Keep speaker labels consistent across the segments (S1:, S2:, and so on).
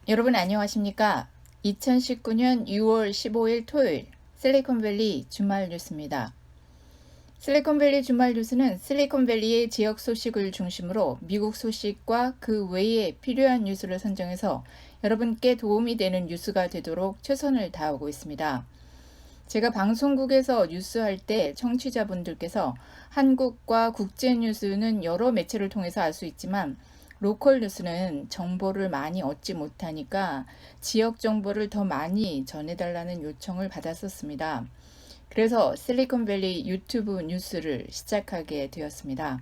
S1: 여러분 안녕하십니까? 2019년 6월 15일 토요일 실리콘밸리 주말 뉴스입니다. 실리콘밸리 주말 뉴스는 실리콘밸리의 지역 소식을 중심으로 미국 소식과 그 외에 필요한 뉴스를 선정해서 여러분께 도움이 되는 뉴스가 되도록 최선을 다하고 있습니다. 제가 방송국에서 뉴스할 때 청취자분들께서 한국과 국제 뉴스는 여러 매체를 통해서 알 수 있지만 로컬 뉴스는 정보를 많이 얻지 못하니까 지역 정보를 더 많이 전해달라는 요청을 받았었습니다. 그래서 실리콘밸리 유튜브 뉴스를 시작하게 되었습니다.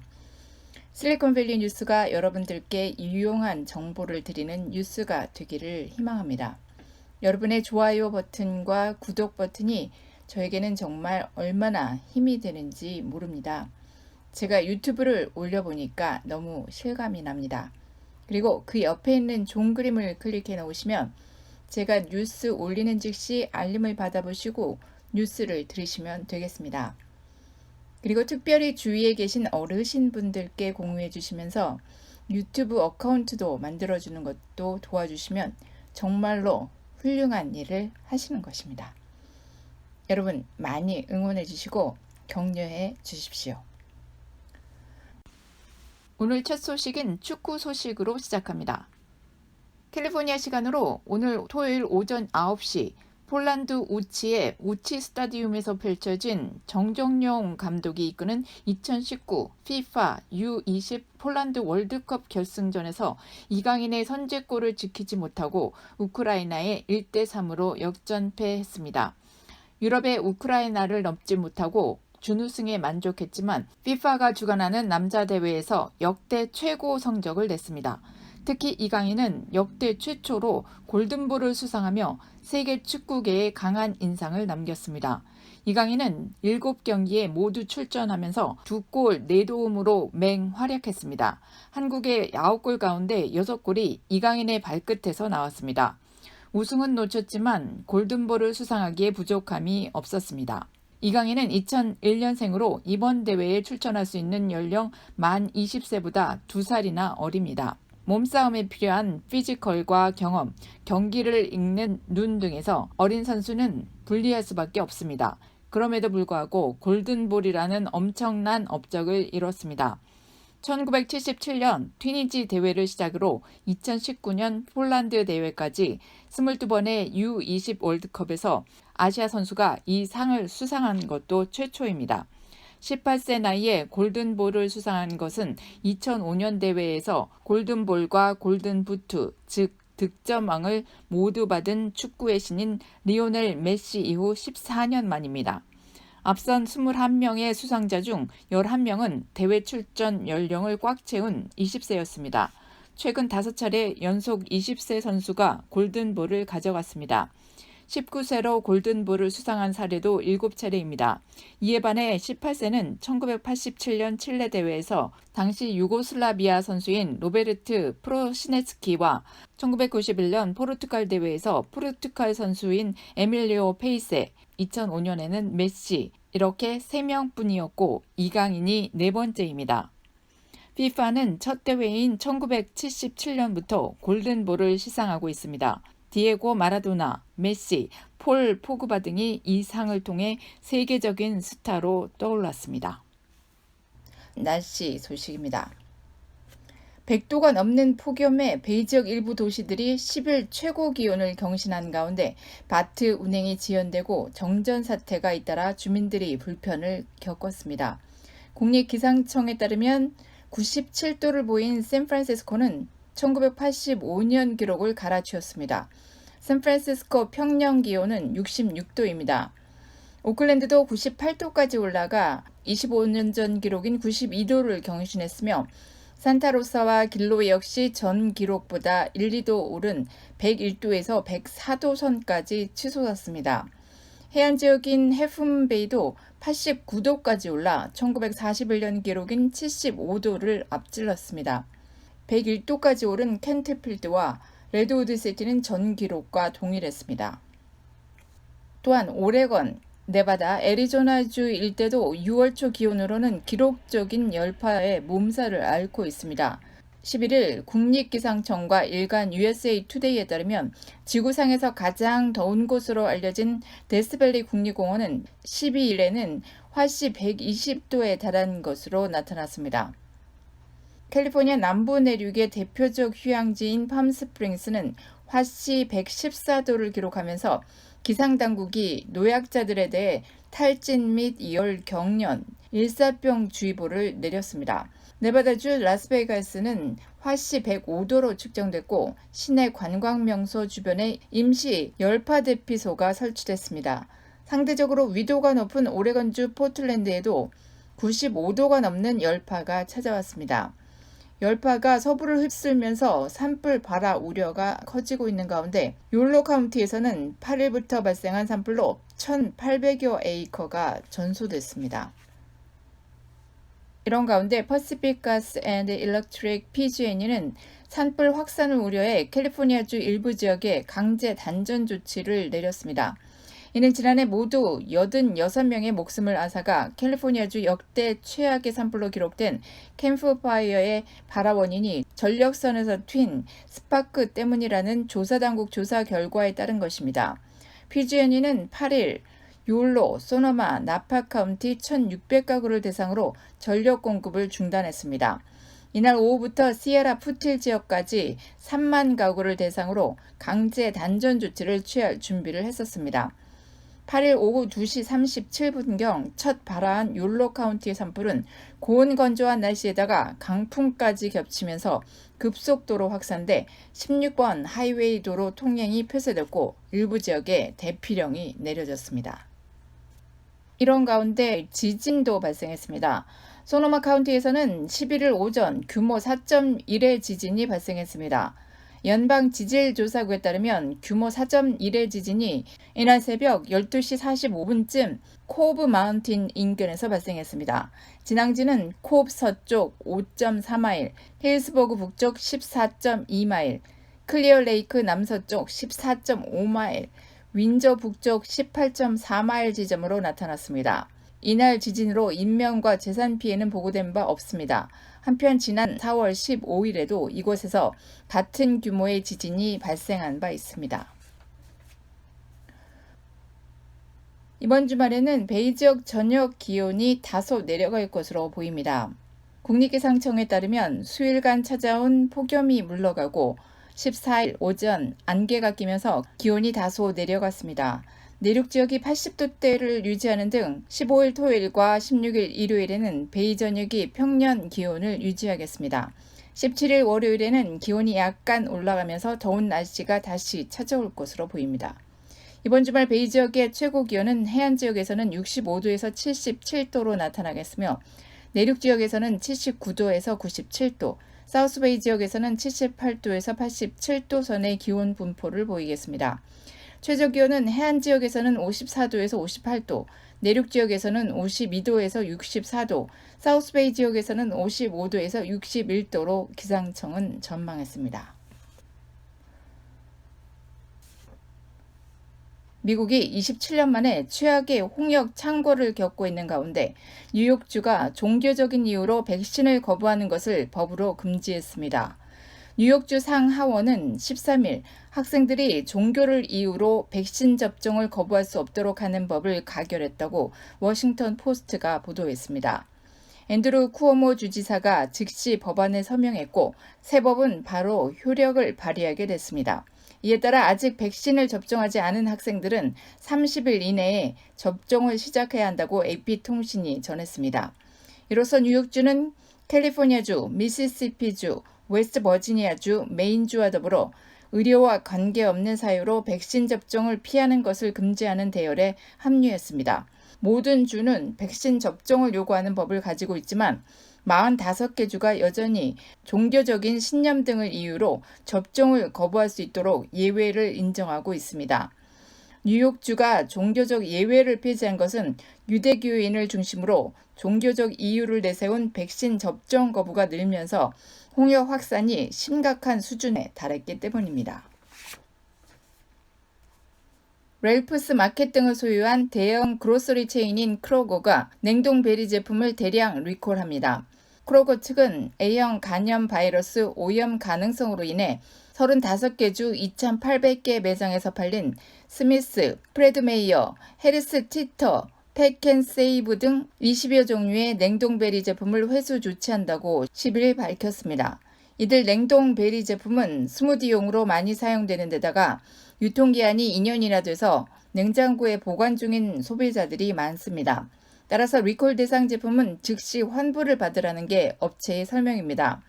S1: 실리콘밸리 뉴스가 여러분들께 유용한 정보를 드리는 뉴스가 되기를 희망합니다. 여러분의 좋아요 버튼과 구독 버튼이 저에게는 정말 얼마나 힘이 되는지 모릅니다. 제가 유튜브를 올려보니까 너무 실감이 납니다. 그리고 그 옆에 있는 종 그림을 클릭해 놓으시면 제가 뉴스 올리는 즉시 알림을 받아보시고 뉴스를 들으시면 되겠습니다. 그리고 특별히 주위에 계신 어르신분들께 공유해 주시면서 유튜브 어카운트도 만들어주는 것도 도와주시면 정말로 훌륭한 일을 하시는 것입니다. 여러분 많이 응원해 주시고 격려해 주십시오. 오늘 첫 소식은 축구 소식으로 시작합니다. 캘리포니아 시간으로 오늘 토요일 오전 9시 폴란드 우치의 우치 스타디움에서 펼쳐진 정정용 감독이 이끄는 2019 FIFA U20 폴란드 월드컵 결승전에서 이강인의 선제골을 지키지 못하고 우크라이나에 1대3으로 역전패했습니다. 유럽의 우크라이나를 넘지 못하고 준우승에 만족했지만 FIFA가 주관하는 남자 대회에서 역대 최고 성적을 냈습니다. 특히 이강인은 역대 최초로 골든볼을 수상하며 세계 축구계에 강한 인상을 남겼습니다. 이강인은 7경기에 모두 출전하면서 2골 4도움으로 맹활약했습니다. 한국의 9골 가운데 6골이 이강인의 발끝에서 나왔습니다. 우승은 놓쳤지만 골든볼을 수상하기에 부족함이 없었습니다. 이강인은 2001년생으로 이번 대회에 출전할 수 있는 연령 만 20세보다 2살이나 어립니다. 몸싸움에 필요한 피지컬과 경험, 경기를 읽는 눈 등에서 어린 선수는 불리할 수밖에 없습니다. 그럼에도 불구하고 골든볼이라는 엄청난 업적을 이뤘습니다. 1977년 튀니지 대회를 시작으로 2019년 폴란드 대회까지 22번의 U20 월드컵에서 아시아 선수가 이 상을 수상한 것도 최초입니다. 18세 나이에 골든볼을 수상한 것은 2005년 대회에서 골든볼과 골든부트, 즉 득점왕을 모두 받은 축구의 신인 리오넬 메시 이후 14년 만입니다. 앞선 21명의 수상자 중 11명은 대회 출전 연령을 꽉 채운 20세였습니다. 최근 5차례 연속 20세 선수가 골든볼을 가져갔습니다. 19세로 골든볼을 수상한 사례도 7차례입니다. 이에 반해 18세는 1987년 칠레 대회에서 당시 유고슬라비아 선수인 로베르트 프로시네스키와 1991년 포르투갈 대회에서 포르투갈 선수인 에밀리오 페이세, 2005년에는 메시, 이렇게 3명뿐이었고 이강인이 4번째입니다. FIFA는 첫 대회인 1977년부터 골든볼을 시상하고 있습니다. 디에고 마라도나, 메시, 폴 포그바 등이 이 상을 통해 세계적인 스타로 떠올랐습니다. 날씨 소식입니다. 100도가 넘는 폭염에 베이지역 일부 도시들이 10일 최고 기온을 경신한 가운데 바트 운행이 지연되고 정전 사태가 잇따라 주민들이 불편을 겪었습니다. 국립기상청에 따르면 97도를 보인 샌프란시스코는 1985년 기록을 갈아치웠습니다. 샌프란시스코 평년 기온은 66도입니다. 오클랜드도 98도까지 올라가 25년 전 기록인 92도를 경신했으며 산타로사와 길로이 역시 전 기록보다 1, 2도 오른 101도에서 104도 선까지 치솟았습니다. 해안 지역인 해품베이도 89도까지 올라 1941년 기록인 75도를 앞질렀습니다. 101도까지 오른 켄트필드와 레드우드 시티는 전 기록과 동일했습니다. 또한 오레건, 네바다, 애리조나주 일대도 6월 초 기온으로는 기록적인 열파에 몸살을 앓고 있습니다. 11일 국립기상청과 일간 USA 투데이에 따르면 지구상에서 가장 더운 곳으로 알려진 데스밸리 국립공원은 12일에는 화씨 120도에 달한 것으로 나타났습니다. 캘리포니아 남부 내륙의 대표적 휴양지인 팜스프링스는 화씨 114도를 기록하면서 기상당국이 노약자들에 대해 탈진 및 열경련, 일사병 주의보를 내렸습니다. 네바다주 라스베가스는 화씨 105도로 측정됐고 시내 관광명소 주변에 임시 열파 대피소가 설치됐습니다. 상대적으로 위도가 높은 오레건주 포틀랜드에도 95도가 넘는 열파가 찾아왔습니다. 열파가 서부를 휩쓸면서 산불 발화 우려가 커지고 있는 가운데 욜로 카운티에서는 8일부터 발생한 산불로 1,800여 에이커가 전소됐습니다. 이런 가운데 퍼시픽 가스 앤드 일렉트릭 PG&E는 산불 확산을 우려해 캘리포니아주 일부 지역에 강제 단전 조치를 내렸습니다. 이는 지난해 모두 86명의 목숨을 앗아가 캘리포니아주 역대 최악의 산불로 기록된 캠프파이어의 발화 원인이 전력선에서 튄 스파크 때문이라는 조사당국 조사 결과에 따른 것입니다. PG&E는 8일 욜로, 소노마, 나파 카운티 1,600가구를 대상으로 전력 공급을 중단했습니다. 이날 오후부터 시에라 푸틸 지역까지 3만 가구를 대상으로 강제 단전 조치를 취할 준비를 했었습니다. 8일 오후 2시 37분경 첫 발화한 욜로 카운티의 산불은 고온 건조한 날씨에다가 강풍까지 겹치면서 급속도로 확산돼 16번 하이웨이 도로 통행이 폐쇄됐고 일부 지역에 대피령이 내려졌습니다. 이런 가운데 지진도 발생했습니다. 소노마 카운티에서는 11일 오전 규모 4.1의 지진이 발생했습니다. 연방지질조사국에 따르면 규모 4.1의 지진이 이날 새벽 12시 45분쯤 코브 마운틴 인근에서 발생했습니다. 진앙지는 코브 서쪽 5.4마일, 힐스버그 북쪽 14.2마일, 클리어 레이크 남서쪽 14.5마일, 윈저 북쪽 18.4마일 지점으로 나타났습니다. 이날 지진으로 인명과 재산 피해는 보고된 바 없습니다. 한편 지난 4월 15일에도 이곳에서 같은 규모의 지진이 발생한 바 있습니다. 이번 주말에는 베이 지역 저녁 기온이 다소 내려갈 것으로 보입니다. 국립기상청에 따르면 수일간 찾아온 폭염이 물러가고 14일 오전 안개가 끼면서 기온이 다소 내려갔습니다. 내륙 지역이 80도대를 유지하는 등 15일 토요일과 16일 일요일에는 베이 전역이 평년 기온을 유지하겠습니다. 17일 월요일에는 기온이 약간 올라가면서 더운 날씨가 다시 찾아올 것으로 보입니다. 이번 주말 베이 지역의 최고 기온은 해안 지역에서는 65도에서 77도로 나타나겠으며 내륙 지역에서는 79도에서 97도, 사우스베이 지역에서는 78도에서 87도 선의 기온 분포를 보이겠습니다. 최저 기온은 해안 지역에서는 54도에서 58도, 내륙 지역에서는 52도에서 64도, 사우스베이 지역에서는 55도에서 61도로 기상청은 전망했습니다. 미국이 27년 만에 최악의 홍역 창궐을 겪고 있는 가운데 뉴욕주가 종교적인 이유로 백신을 거부하는 것을 법으로 금지했습니다. 뉴욕주 상하원은 13일 학생들이 종교를 이유로 백신 접종을 거부할 수 없도록 하는 법을 가결했다고 워싱턴 포스트가 보도했습니다. 앤드루 쿠오모 주지사가 즉시 법안에 서명했고 새 법은 바로 효력을 발휘하게 됐습니다. 이에 따라 아직 백신을 접종하지 않은 학생들은 30일 이내에 접종을 시작해야 한다고 AP통신이 전했습니다. 이로써 뉴욕주는 캘리포니아주, 미시시피주, 웨스트버지니아주, 메인주와 더불어 의료와 관계없는 사유로 백신 접종을 피하는 것을 금지하는 대열에 합류했습니다. 모든 주는 백신 접종을 요구하는 법을 가지고 있지만 45개 주가 여전히 종교적인 신념 등을 이유로 접종을 거부할 수 있도록 예외를 인정하고 있습니다. 뉴욕주가 종교적 예외를 폐지한 것은 유대교인을 중심으로 종교적 이유를 내세운 백신 접종 거부가 늘면서 홍역 확산이 심각한 수준에 달했기 때문입니다. 렐프스 마켓 등을 소유한 대형 그로서리 체인인 크로거가 냉동 베리 제품을 대량 리콜합니다. 크로거 측은 A형 간염 바이러스 오염 가능성으로 인해 35개 주 2,800개 매장에서 팔린 스미스, 프레드메이어, 해리스 티터, 팩앤세이브 등 20여 종류의 냉동베리 제품을 회수 조치한다고 10일 밝혔습니다. 이들 냉동베리 제품은 스무디용으로 많이 사용되는 데다가 유통기한이 2년이나 돼서 냉장고에 보관 중인 소비자들이 많습니다. 따라서 리콜 대상 제품은 즉시 환불을 받으라는 게 업체의 설명입니다.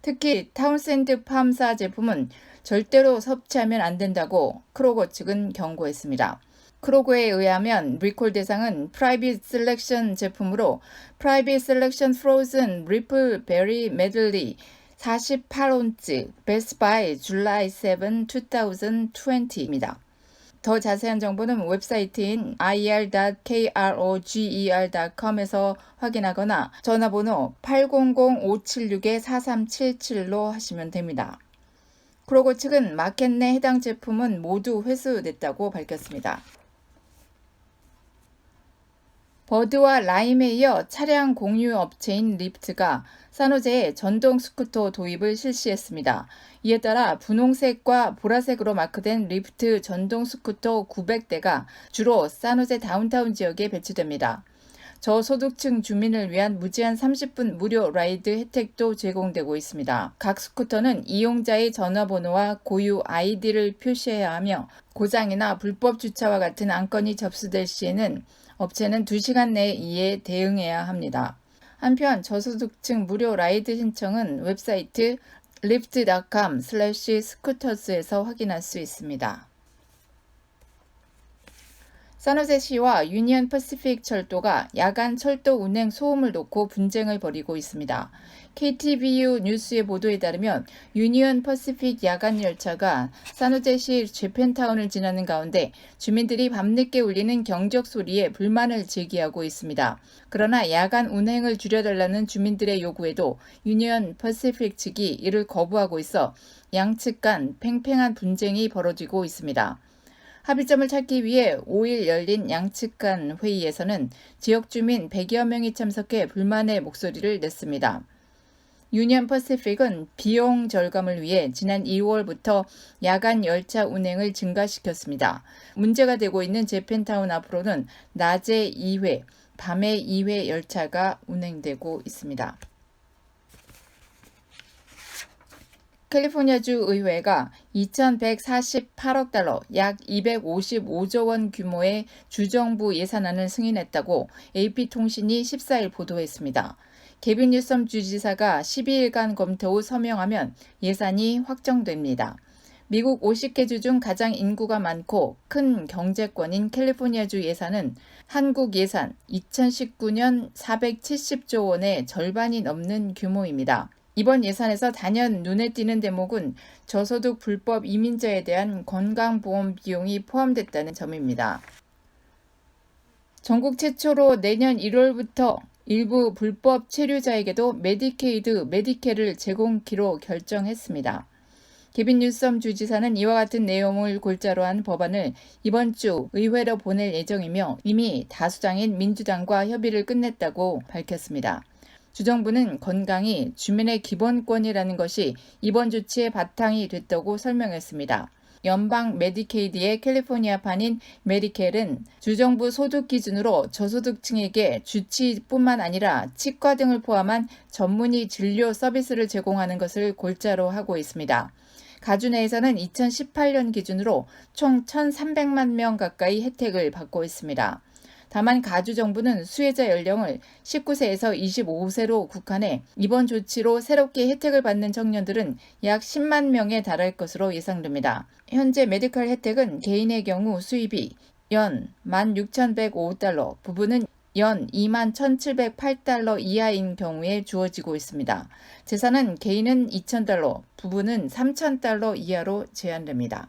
S1: 특히 타운센드 팜사 제품은 절대로 섭취하면 안 된다고 크로거 측은 경고했습니다. 크로거에 의하면 리콜 대상은 프라이빗 셀렉션 제품으로 프라이빗 셀렉션 프로즌 리플 베리 메들리 48온츠 베스트 바이 줄라이 7, 2020입니다. 더 자세한 정보는 웹사이트인 ir.kroger.com에서 확인하거나 전화번호 800-576-4377로 하시면 됩니다. 크로거 측은 마켓 내 해당 제품은 모두 회수됐다고 밝혔습니다. 버드와 라임에 이어 차량 공유 업체인 리프트가 산호제에 전동 스쿠터 도입을 실시했습니다. 이에 따라 분홍색과 보라색으로 마크된 리프트 전동 스쿠터 900대가 주로 산호제 다운타운 지역에 배치됩니다. 저소득층 주민을 위한 무제한 30분 무료 라이드 혜택도 제공되고 있습니다. 각 스쿠터는 이용자의 전화번호와 고유 아이디를 표시해야 하며 고장이나 불법 주차와 같은 안건이 접수될 시에는 업체는 2시간 내에 이에 대응해야 합니다. 한편 저소득층 무료 라이드 신청은 웹사이트 lyft.com/scooters 에서 확인할 수 있습니다. 산호제시와 유니언 퍼시픽 철도가 야간 철도 운행 소음을 놓고 분쟁을 벌이고 있습니다. KTVU 뉴스의 보도에 따르면 유니언 퍼시픽 야간 열차가 산호제시 재팬타운을 지나는 가운데 주민들이 밤늦게 울리는 경적 소리에 불만을 제기하고 있습니다. 그러나 야간 운행을 줄여달라는 주민들의 요구에도 유니언 퍼시픽 측이 이를 거부하고 있어 양측 간 팽팽한 분쟁이 벌어지고 있습니다. 합의점을 찾기 위해 5일 열린 양측 간 회의에서는 지역 주민 100여 명이 참석해 불만의 목소리를 냈습니다. 유니언 퍼시픽은 비용 절감을 위해 지난 2월부터 야간 열차 운행을 증가시켰습니다. 문제가 되고 있는 재팬타운 앞으로는 낮에 2회, 밤에 2회 열차가 운행되고 있습니다. 캘리포니아주 의회가 2,148억 달러, 약 255조 원 규모의 주정부 예산안을 승인했다고 AP통신이 14일 보도했습니다. 개빈 뉴섬 주지사가 12일간 검토 후 서명하면 예산이 확정됩니다. 미국 50개 주 중 가장 인구가 많고 큰 경제권인 캘리포니아주 예산은 한국 예산 2019년 470조 원의 절반이 넘는 규모입니다. 이번 예산에서 단연 눈에 띄는 대목은 저소득 불법 이민자에 대한 건강보험 비용이 포함됐다는 점입니다. 전국 최초로 내년 1월부터 일부 불법 체류자에게도 메디케이드, 메디케를 제공키로 결정했습니다. 개빈 뉴섬 주지사는 이와 같은 내용을 골자로 한 법안을 이번 주 의회로 보낼 예정이며 이미 다수당인 민주당과 협의를 끝냈다고 밝혔습니다. 주정부는 건강이 주민의 기본권이라는 것이 이번 조치의 바탕이 됐다고 설명했습니다. 연방 메디케이드의 캘리포니아판인 메디켈은 주정부 소득 기준으로 저소득층에게 주치뿐만 아니라 치과 등을 포함한 전문의 진료 서비스를 제공하는 것을 골자로 하고 있습니다. 가주 내에서는 2018년 기준으로 총 1,300만 명 가까이 혜택을 받고 있습니다. 다만 가주 정부는 수혜자 연령을 19세에서 25세로 국한해 이번 조치로 새롭게 혜택을 받는 청년들은 약 10만 명에 달할 것으로 예상됩니다. 현재 메디컬 혜택은 개인의 경우 수입이 연 16,105달러, 부부는 연 21,708달러 이하인 경우에 주어지고 있습니다. 재산은 개인은 2,000달러, 부부는 3,000달러 이하로 제한됩니다.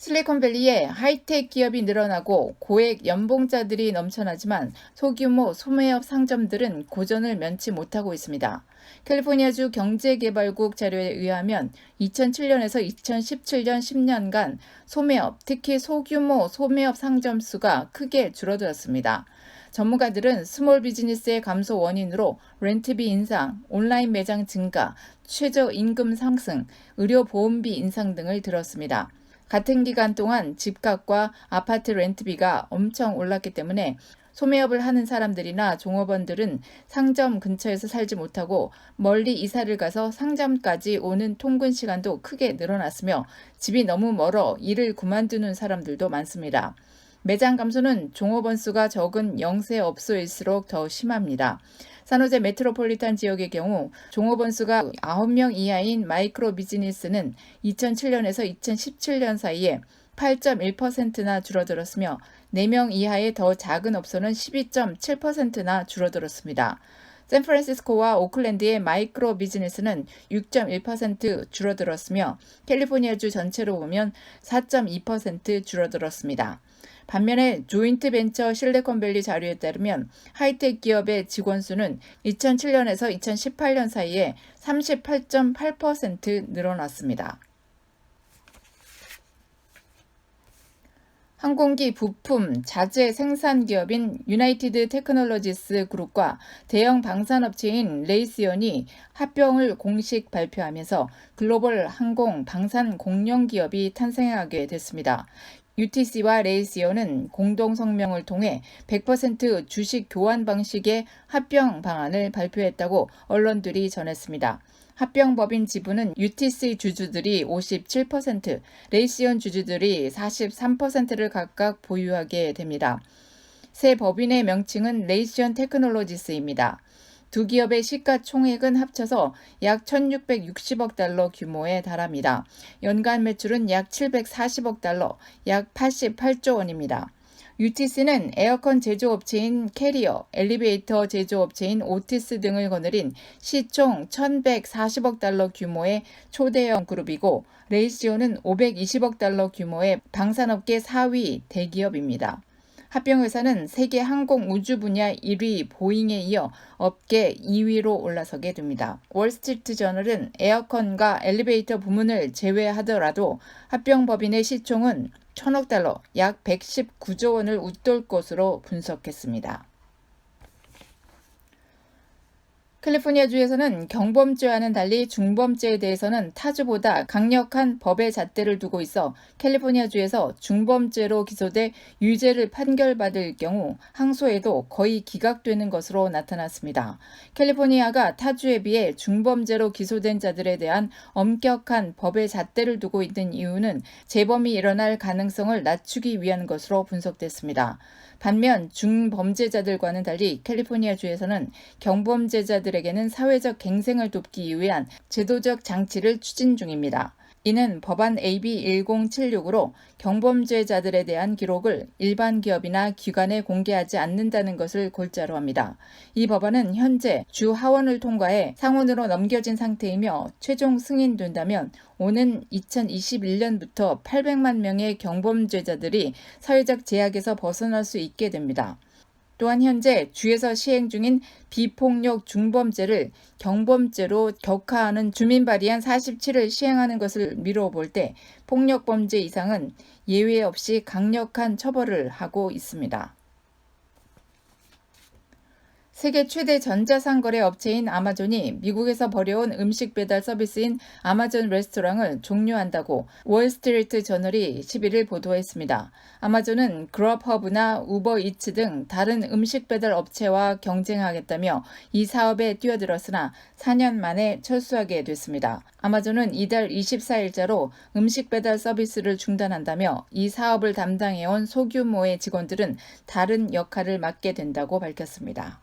S1: 실리콘밸리에 하이텍 기업이 늘어나고 고액 연봉자들이 넘쳐나지만 소규모 소매업 상점들은 고전을 면치 못하고 있습니다. 캘리포니아주 경제개발국 자료에 의하면 2007년에서 2017년 10년간 소매업, 특히 소규모 소매업 상점 수가 크게 줄어들었습니다. 전문가들은 스몰 비즈니스의 감소 원인으로 렌트비 인상, 온라인 매장 증가, 최저임금 상승, 의료보험비 인상 등을 들었습니다. 같은 기간 동안 집값과 아파트 렌트비가 엄청 올랐기 때문에 소매업을 하는 사람들이나 종업원들은 상점 근처에서 살지 못하고 멀리 이사를 가서 상점까지 오는 통근 시간도 크게 늘어났으며 집이 너무 멀어 일을 그만두는 사람들도 많습니다. 매장 감소는 종업원 수가 적은 영세업소일수록 더 심합니다. 산호제 메트로폴리탄 지역의 경우 종업원 수가 9명 이하인 마이크로 비즈니스는 2007년에서 2017년 사이에 8.1%나 줄어들었으며 4명 이하의 더 작은 업소는 12.7%나 줄어들었습니다. 샌프란시스코와 오클랜드의 마이크로 비즈니스는 6.1% 줄어들었으며 캘리포니아주 전체로 보면 4.2% 줄어들었습니다. 반면에 조인트 벤처 실리콘밸리 자료에 따르면 하이텍 기업의 직원 수는 2007년에서 2018년 사이에 38.8% 늘어났습니다. 항공기 부품, 자재 생산 기업인 유나이티드 테크놀로지스 그룹과 대형 방산업체인 레이시온이 합병을 공식 발표하면서 글로벌 항공 방산 공룡 기업이 탄생하게 됐습니다. UTC와 레이시온은 공동 성명을 통해 100% 주식 교환 방식의 합병 방안을 발표했다고 언론들이 전했습니다. 합병법인 지분은 UTC 주주들이 57%, 레이시온 주주들이 43%를 각각 보유하게 됩니다. 새 법인의 명칭은 레이시온 테크놀로지스입니다. 두 기업의 시가총액은 합쳐서 약 1,660억 달러 규모에 달합니다. 연간 매출은 약 740억 달러, 약 88조 원입니다. UTC는 에어컨 제조업체인 캐리어, 엘리베이터 제조업체인 오티스 등을 거느린 시총 1,140억 달러 규모의 초대형 그룹이고 레이시오는 520억 달러 규모의 방산업계 4위 대기업입니다. 합병회사는 세계 항공 우주 분야 1위 보잉에 이어 업계 2위로 올라서게 됩니다. 월스트리트 저널은 에어컨과 엘리베이터 부문을 제외하더라도 합병법인의 시총은 1,000억 달러, 약 119조 원을 웃돌 것으로 분석했습니다. 캘리포니아주에서는 경범죄와는 달리 중범죄에 대해서는 타주보다 강력한 법의 잣대를 두고 있어 캘리포니아주에서 중범죄로 기소돼 유죄를 판결받을 경우 항소에도 거의 기각되는 것으로 나타났습니다. 캘리포니아가 타주에 비해 중범죄로 기소된 자들에 대한 엄격한 법의 잣대를 두고 있는 이유는 재범이 일어날 가능성을 낮추기 위한 것으로 분석됐습니다. 반면 중범죄자들과는 달리 캘리포니아주에서는 경범죄자들에게는 사회적 갱생을 돕기 위한 제도적 장치를 추진 중입니다. 이는 법안 AB 1076으로 경범죄자들에 대한 기록을 일반 기업이나 기관에 공개하지 않는다는 것을 골자로 합니다. 이 법안은 현재 주 하원을 통과해 상원으로 넘겨진 상태이며 최종 승인된다면 오는 2021년부터 800만 명의 경범죄자들이 사회적 제약에서 벗어날 수 있게 됩니다. 또한 현재 주에서 시행 중인 비폭력 중범죄를 경범죄로 격하하는 주민 발의안 47을 시행하는 것을 미뤄볼 때 폭력범죄 이상은 예외 없이 강력한 처벌을 하고 있습니다. 세계 최대 전자상거래 업체인 아마존이 미국에서 벌여온 음식 배달 서비스인 아마존 레스토랑을 종료한다고 월스트리트 저널이 11일 보도했습니다. 아마존은 그럽허브나 우버이츠 등 다른 음식 배달 업체와 경쟁하겠다며 이 사업에 뛰어들었으나 4년 만에 철수하게 됐습니다. 아마존은 이달 24일자로 음식 배달 서비스를 중단한다며 이 사업을 담당해온 소규모의 직원들은 다른 역할을 맡게 된다고 밝혔습니다.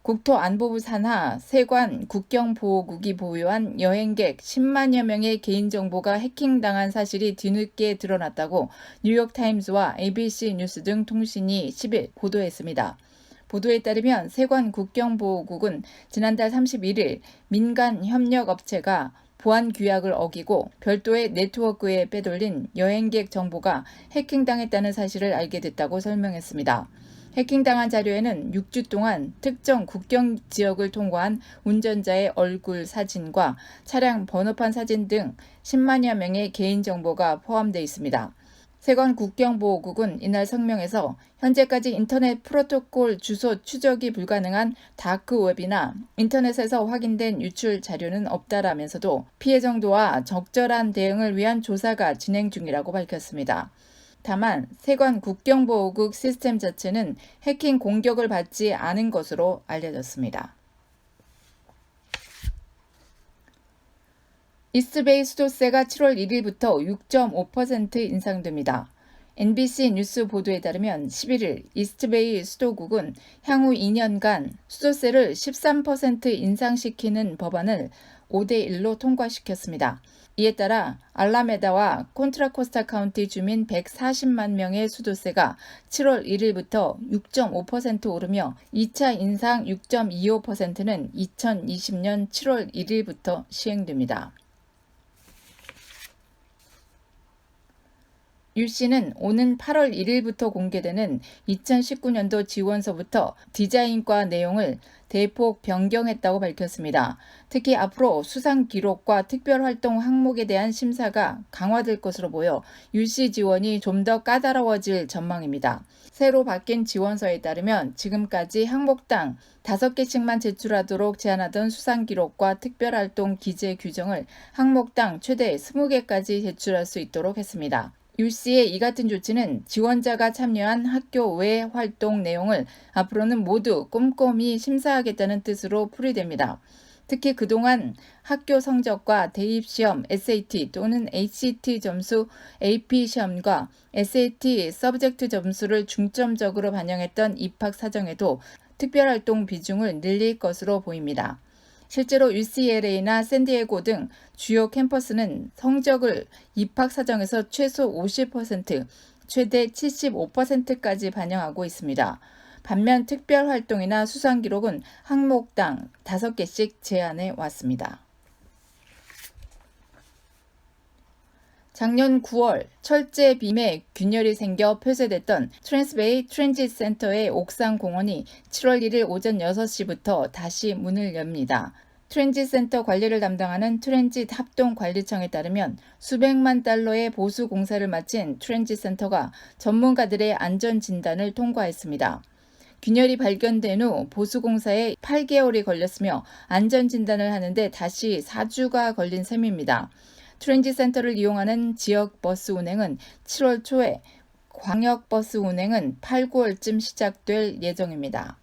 S1: 국토안보부 산하 세관 국경보호국이 보유한 여행객 10만여 명의 개인정보가 해킹당한 사실이 뒤늦게 드러났다고 뉴욕타임스와 ABC 뉴스 등 통신이 10일 보도했습니다. 보도에 따르면 세관 국경보호국은 지난달 31일 민간 협력업체가 보안 규약을 어기고 별도의 네트워크에 빼돌린 여행객 정보가 해킹당했다는 사실을 알게 됐다고 설명했습니다. 해킹당한 자료에는 6주 동안 특정 국경 지역을 통과한 운전자의 얼굴 사진과 차량 번호판 사진 등 10만여 명의 개인정보가 포함되어 있습니다. 세관 국경보호국은 이날 성명에서 현재까지 인터넷 프로토콜 주소 추적이 불가능한 다크웹이나 인터넷에서 확인된 유출 자료는 없다라면서도 피해 정도와 적절한 대응을 위한 조사가 진행 중이라고 밝혔습니다. 다만 세관 국경보호국 시스템 자체는 해킹 공격을 받지 않은 것으로 알려졌습니다. 이스트베이 수도세가 7월 1일부터 6.5% 인상됩니다. NBC 뉴스 보도에 따르면 11일 이스트베이 수도국은 향후 2년간 수도세를 13% 인상시키는 법안을 5대1로 통과시켰습니다. 이에 따라 알라메다와 콘트라코스타 카운티 주민 140만 명의 수도세가 7월 1일부터 6.5% 오르며 2차 인상 6.25%는 2020년 7월 1일부터 시행됩니다. 유씨는 오는 8월 1일부터 공개되는 2019년도 지원서부터 디자인과 내용을 대폭 변경했다고 밝혔습니다. 특히 앞으로 수상 기록과 특별활동 항목에 대한 심사가 강화될 것으로 보여 유씨 지원이 좀 더 까다로워질 전망입니다. 새로 바뀐 지원서에 따르면 지금까지 항목당 5개씩만 제출하도록 제한하던 수상 기록과 특별활동 기재 규정을 항목당 최대 20개까지 제출할 수 있도록 했습니다. 유씨의 이 같은 조치는 지원자가 참여한 학교 외 활동 내용을 앞으로는 모두 꼼꼼히 심사하겠다는 뜻으로 풀이됩니다. 특히 그동안 학교 성적과 대입시험 SAT 또는 ACT 점수 AP 시험과 SAT 서브젝트 점수를 중점적으로 반영했던 입학 사정에도 특별활동 비중을 늘릴 것으로 보입니다. 실제로 UCLA나 샌디에고 등 주요 캠퍼스는 성적을 입학 사정에서 최소 50%, 최대 75%까지 반영하고 있습니다. 반면 특별활동이나 수상 기록은 항목당 5개씩 제한해 왔습니다. 작년 9월 철제 빔에 균열이 생겨 폐쇄됐던 트랜스베이 트랜짓 센터의 옥상 공원이 7월 1일 오전 6시부터 다시 문을 엽니다. 트랜짓 센터 관리를 담당하는 트랜짓 합동관리청에 따르면 수백만 달러의 보수 공사를 마친 트랜짓 센터가 전문가들의 안전 진단을 통과했습니다. 균열이 발견된 후 보수 공사에 8개월이 걸렸으며 안전 진단을 하는데 다시 4주가 걸린 셈입니다. 트랜짓 센터를 이용하는 지역 버스 운행은 7월 초에, 광역 버스 운행은 8, 9월쯤 시작될 예정입니다.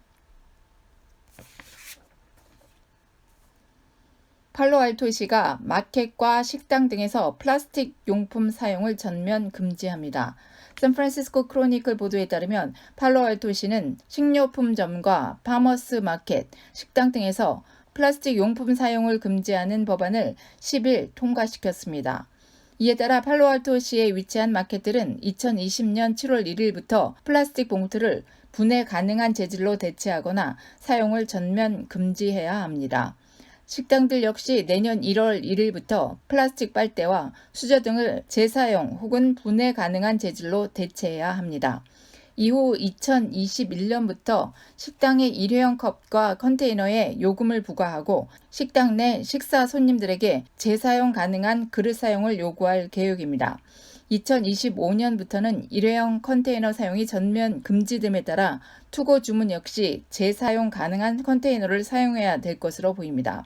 S1: 팔로알토시가 마켓과 식당 등에서 플라스틱 용품 사용을 전면 금지합니다. 샌프란시스코 크로니클 보도에 따르면 팔로알토시는 식료품점과 파머스 마켓, 식당 등에서 플라스틱 용품 사용을 금지하는 법안을 10일 통과시켰습니다. 이에 따라 팔로알토시에 위치한 마켓들은 2020년 7월 1일부터 플라스틱 봉투를 분해 가능한 재질로 대체하거나 사용을 전면 금지해야 합니다. 식당들 역시 내년 1월 1일부터 플라스틱 빨대와 수저 등을 재사용 혹은 분해 가능한 재질로 대체해야 합니다. 이후 2021년부터 식당의 일회용 컵과 컨테이너에 요금을 부과하고 식당 내 식사 손님들에게 재사용 가능한 그릇 사용을 요구할 계획입니다. 2025년부터는 일회용 컨테이너 사용이 전면 금지됨에 따라 투고 주문 역시 재사용 가능한 컨테이너를 사용해야 될 것으로 보입니다.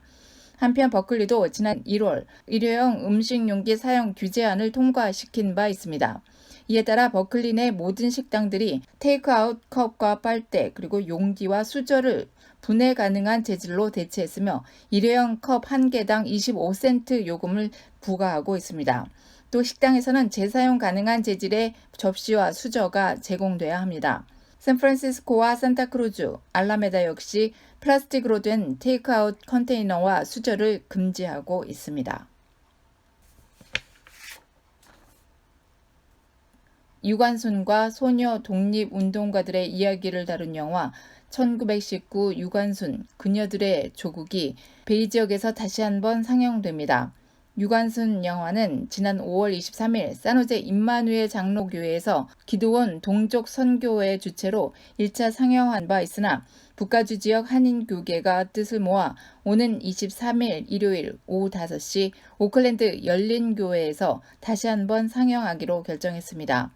S1: 한편 버클리도 지난 1월 일회용 음식 용기 사용 규제안을 통과시킨 바 있습니다. 이에 따라 버클리 내 모든 식당들이 테이크아웃 컵과 빨대 그리고 용기와 수저를 분해 가능한 재질로 대체했으며 일회용 컵 1개당 25센트 요금을 부과하고 있습니다. 또 식당에서는 재사용 가능한 재질의 접시와 수저가 제공돼야 합니다. 샌프란시스코와 산타크루즈, 알라메다 역시 플라스틱으로 된 테이크아웃 컨테이너와 수저를 금지하고 있습니다. 유관순과 소녀 독립운동가들의 이야기를 다룬 영화 1919 유관순, 그녀들의 조국이 베이 지역에서 다시 한번 상영됩니다. 유관순 영화는 지난 5월 23일 산호제 임마누엘 장로교회에서 기도원 동족 선교회 주최로 1차 상영한 바 있으나 북가주 지역 한인교계가 뜻을 모아 오는 23일 일요일 오후 5시 오클랜드 열린교회에서 다시 한번 상영하기로 결정했습니다.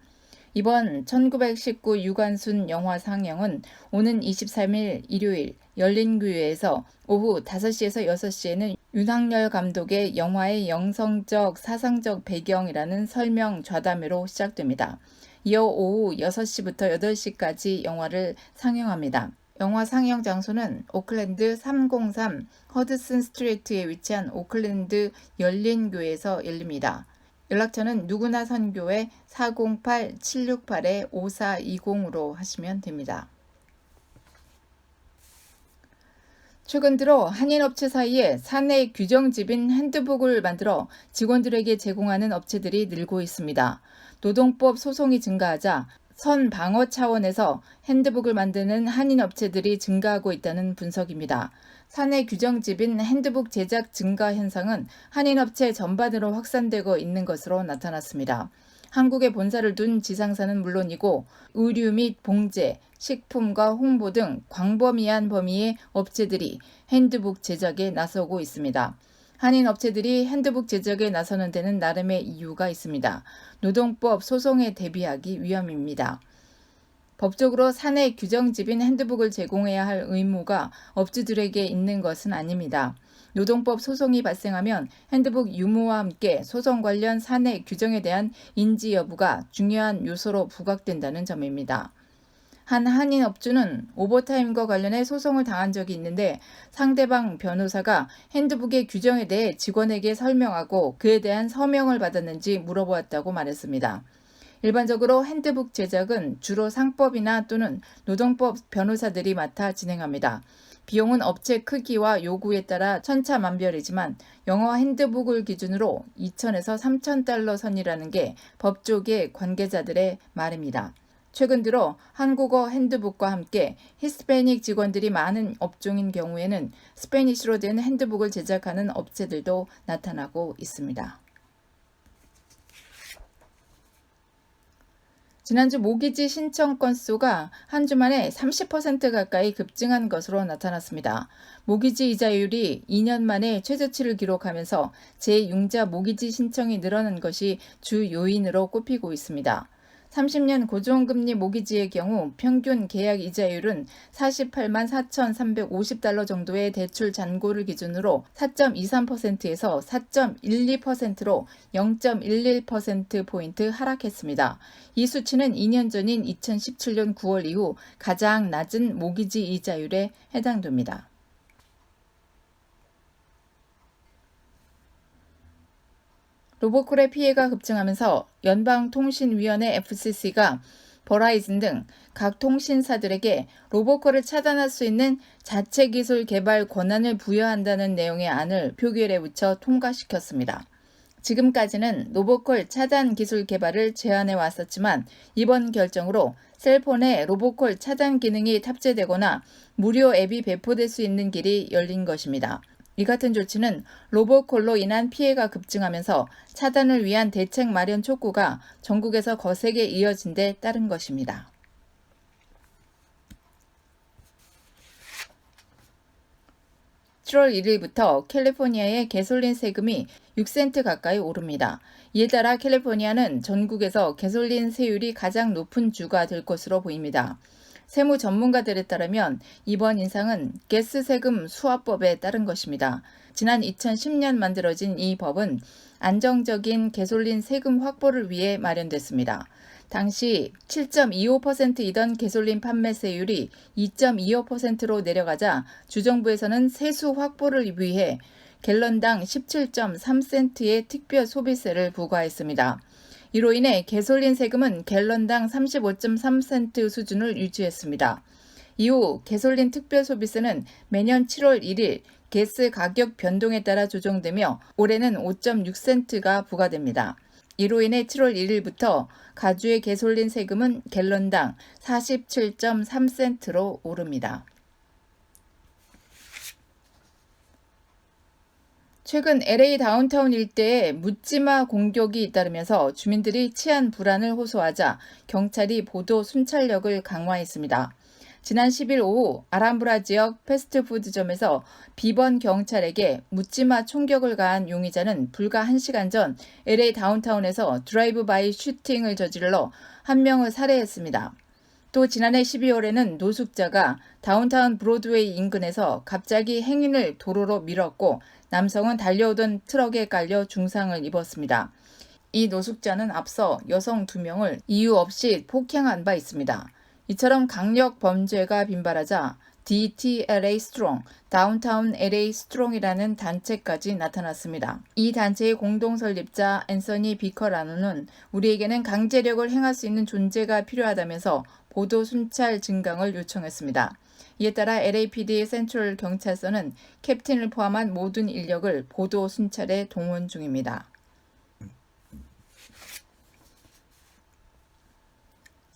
S1: 이번 1919 유관순 영화 상영은 오는 23일 일요일 열린교회에서 오후 5시에서 6시에는 윤학열 감독의 영화의 영성적 사상적 배경이라는 설명 좌담회로 시작됩니다. 이어 오후 6시부터 8시까지 영화를 상영합니다. 영화 상영 장소는 오클랜드 303 허드슨 스트리트에 위치한 오클랜드 열린교회에서 열립니다. 연락처는 누구나 선교회 408-768-5420으로 하시면 됩니다. 최근 들어 한인업체 사이에 사내 규정집인 핸드북을 만들어 직원들에게 제공하는 업체들이 늘고 있습니다. 노동법 소송이 증가하자 선 방어 차원에서 핸드북을 만드는 한인업체들이 증가하고 있다는 분석입니다. 사내 규정집인 핸드북 제작 증가 현상은 한인업체 전반으로 확산되고 있는 것으로 나타났습니다. 한국에 본사를 둔 지상사는 물론이고 의류 및 봉제, 식품과 홍보 등 광범위한 범위의 업체들이 핸드북 제작에 나서고 있습니다. 한인 업체들이 핸드북 제작에 나서는 데는 나름의 이유가 있습니다. 노동법 소송에 대비하기 위함입니다. 법적으로 사내 규정집인 핸드북을 제공해야 할 의무가 업주들에게 있는 것은 아닙니다. 노동법 소송이 발생하면 핸드북 유무와 함께 소송 관련 사내 규정에 대한 인지 여부가 중요한 요소로 부각된다는 점입니다. 한 한인 업주는 오버타임과 관련해 소송을 당한 적이 있는데 상대방 변호사가 핸드북의 규정에 대해 직원에게 설명하고 그에 대한 서명을 받았는지 물어보았다고 말했습니다. 일반적으로 핸드북 제작은 주로 상법이나 또는 노동법 변호사들이 맡아 진행합니다. 비용은 업체 크기와 요구에 따라 천차만별이지만 영어 핸드북을 기준으로 2,000에서 3,000달러 선이라는 게 법조계 관계자들의 말입니다. 최근 들어 한국어 핸드북과 함께 히스패닉 직원들이 많은 업종인 경우에는 스페니쉬로 된 핸드북을 제작하는 업체들도 나타나고 있습니다. 지난주 모기지 신청 건수가 한 주 만에 30% 가까이 급증한 것으로 나타났습니다. 모기지 이자율이 2년 만에 최저치를 기록하면서 제6자 모기지 신청이 늘어난 것이 주 요인으로 꼽히고 있습니다. 30년 고정금리 모기지의 경우 평균 계약 이자율은 48만 4,350달러 정도의 대출 잔고를 기준으로 4.23%에서 4.12%로 0.11%포인트 하락했습니다. 이 수치는 2년 전인 2017년 9월 이후 가장 낮은 모기지 이자율에 해당됩니다. 로보콜의 피해가 급증하면서 연방통신위원회 FCC가 버라이즌 등 각 통신사들에게 로보콜을 차단할 수 있는 자체 기술 개발 권한을 부여한다는 내용의 안을 표결에 붙여 통과시켰습니다. 지금까지는 로보콜 차단 기술 개발을 제한해 왔었지만 이번 결정으로 셀폰에 로보콜 차단 기능이 탑재되거나 무료 앱이 배포될 수 있는 길이 열린 것입니다. 이 같은 조치는 로보콜로 인한 피해가 급증하면서 차단을 위한 대책 마련 촉구가 전국에서 거세게 이어진 데 따른 것입니다. (7월 1일부터) 캘리포니아의 개솔린 세금이 6센트 가까이 오릅니다. 이에 따라 캘리포니아는 전국에서 개솔린 세율이 가장 높은 주가 될 것으로 보입니다. 세무 전문가들에 따르면 이번 인상은 가스 세금 수화법에 따른 것입니다. 지난 2010년 만들어진 이 법은 안정적인 개솔린 세금 확보를 위해 마련됐습니다. 당시 7.25%이던 개솔린 판매세율이 2.25%로 내려가자 주정부에서는 세수 확보를 위해 갤런당 17.3센트의 특별 소비세를 부과했습니다. 이로 인해 개솔린 세금은 갤런당 35.3센트 수준을 유지했습니다. 이후 개솔린 특별 소비세는 매년 7월 1일 가스 가격 변동에 따라 조정되며 올해는 5.6센트가 부과됩니다. 이로 인해 7월 1일부터 가주의 개솔린 세금은 갤런당 47.3센트로 오릅니다. 최근 LA 다운타운 일대에 묻지마 공격이 잇따르면서 주민들이 치안 불안을 호소하자 경찰이 보도 순찰력을 강화했습니다. 지난 10일 오후 아람브라 지역 패스트푸드점에서 비번 경찰에게 묻지마 총격을 가한 용의자는 불과 1시간 전 LA 다운타운에서 드라이브 바이 슈팅을 저질러 한 명을 살해했습니다. 또 지난해 12월에는 노숙자가 다운타운 브로드웨이 인근에서 갑자기 행인을 도로로 밀었고 남성은 달려오던 트럭에 깔려 중상을 입었습니다. 이 노숙자는 앞서 여성 2명을 이유 없이 폭행한 바 있습니다. 이처럼 강력 범죄가 빈발하자 DTLA 스트롱, 다운타운 LA 스트롱이라는 단체까지 나타났습니다. 이 단체의 공동 설립자 앤서니 비커라노는 우리에게는 강제력을 행할 수 있는 존재가 필요하다면서 보도 순찰 증강을 요청했습니다. 이에 따라 LAPD 센트럴 경찰서는 캡틴을 포함한 모든 인력을 보도 순찰에 동원 중입니다.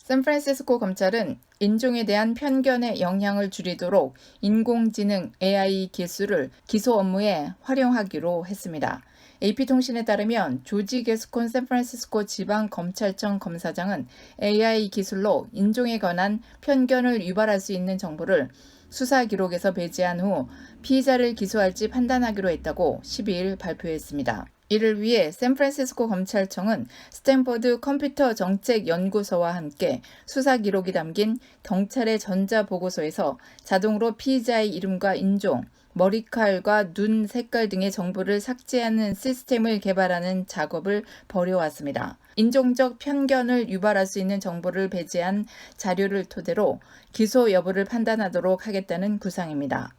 S1: 샌프란시스코 검찰은 인종에 대한 편견의 영향을 줄이도록 인공지능 AI 기술을 기소 업무에 활용하기로 했습니다. AP통신에 따르면 조지 게스콘 샌프란시스코 지방검찰청 검사장은 AI 기술로 인종에 관한 편견을 유발할 수 있는 정보를 수사 기록에서 배제한 후 피의자를 기소할지 판단하기로 했다고 12일 발표했습니다. 이를 위해 샌프란시스코 검찰청은 스탠퍼드 컴퓨터 정책 연구소와 함께 수사 기록이 담긴 경찰의 전자보고서에서 자동으로 피의자의 이름과 인종, 머리칼과 눈 색깔 등의 정보를 삭제하는 시스템을 개발하는 작업을 벌여왔습니다. 인종적 편견을 유발할 수 있는 정보를 배제한 자료를 토대로 기소 여부를 판단하도록 하겠다는 구상입니다.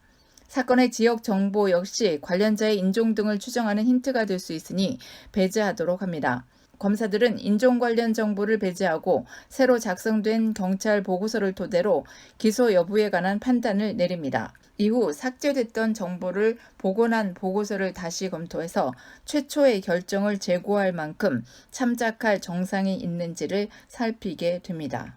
S1: 사건의 지역 정보 역시 관련자의 인종 등을 추정하는 힌트가 될 수 있으니 배제하도록 합니다. 검사들은 인종 관련 정보를 배제하고 새로 작성된 경찰 보고서를 토대로 기소 여부에 관한 판단을 내립니다. 이후 삭제됐던 정보를 복원한 보고서를 다시 검토해서 최초의 결정을 재고할 만큼 참작할 정상이 있는지를 살피게 됩니다.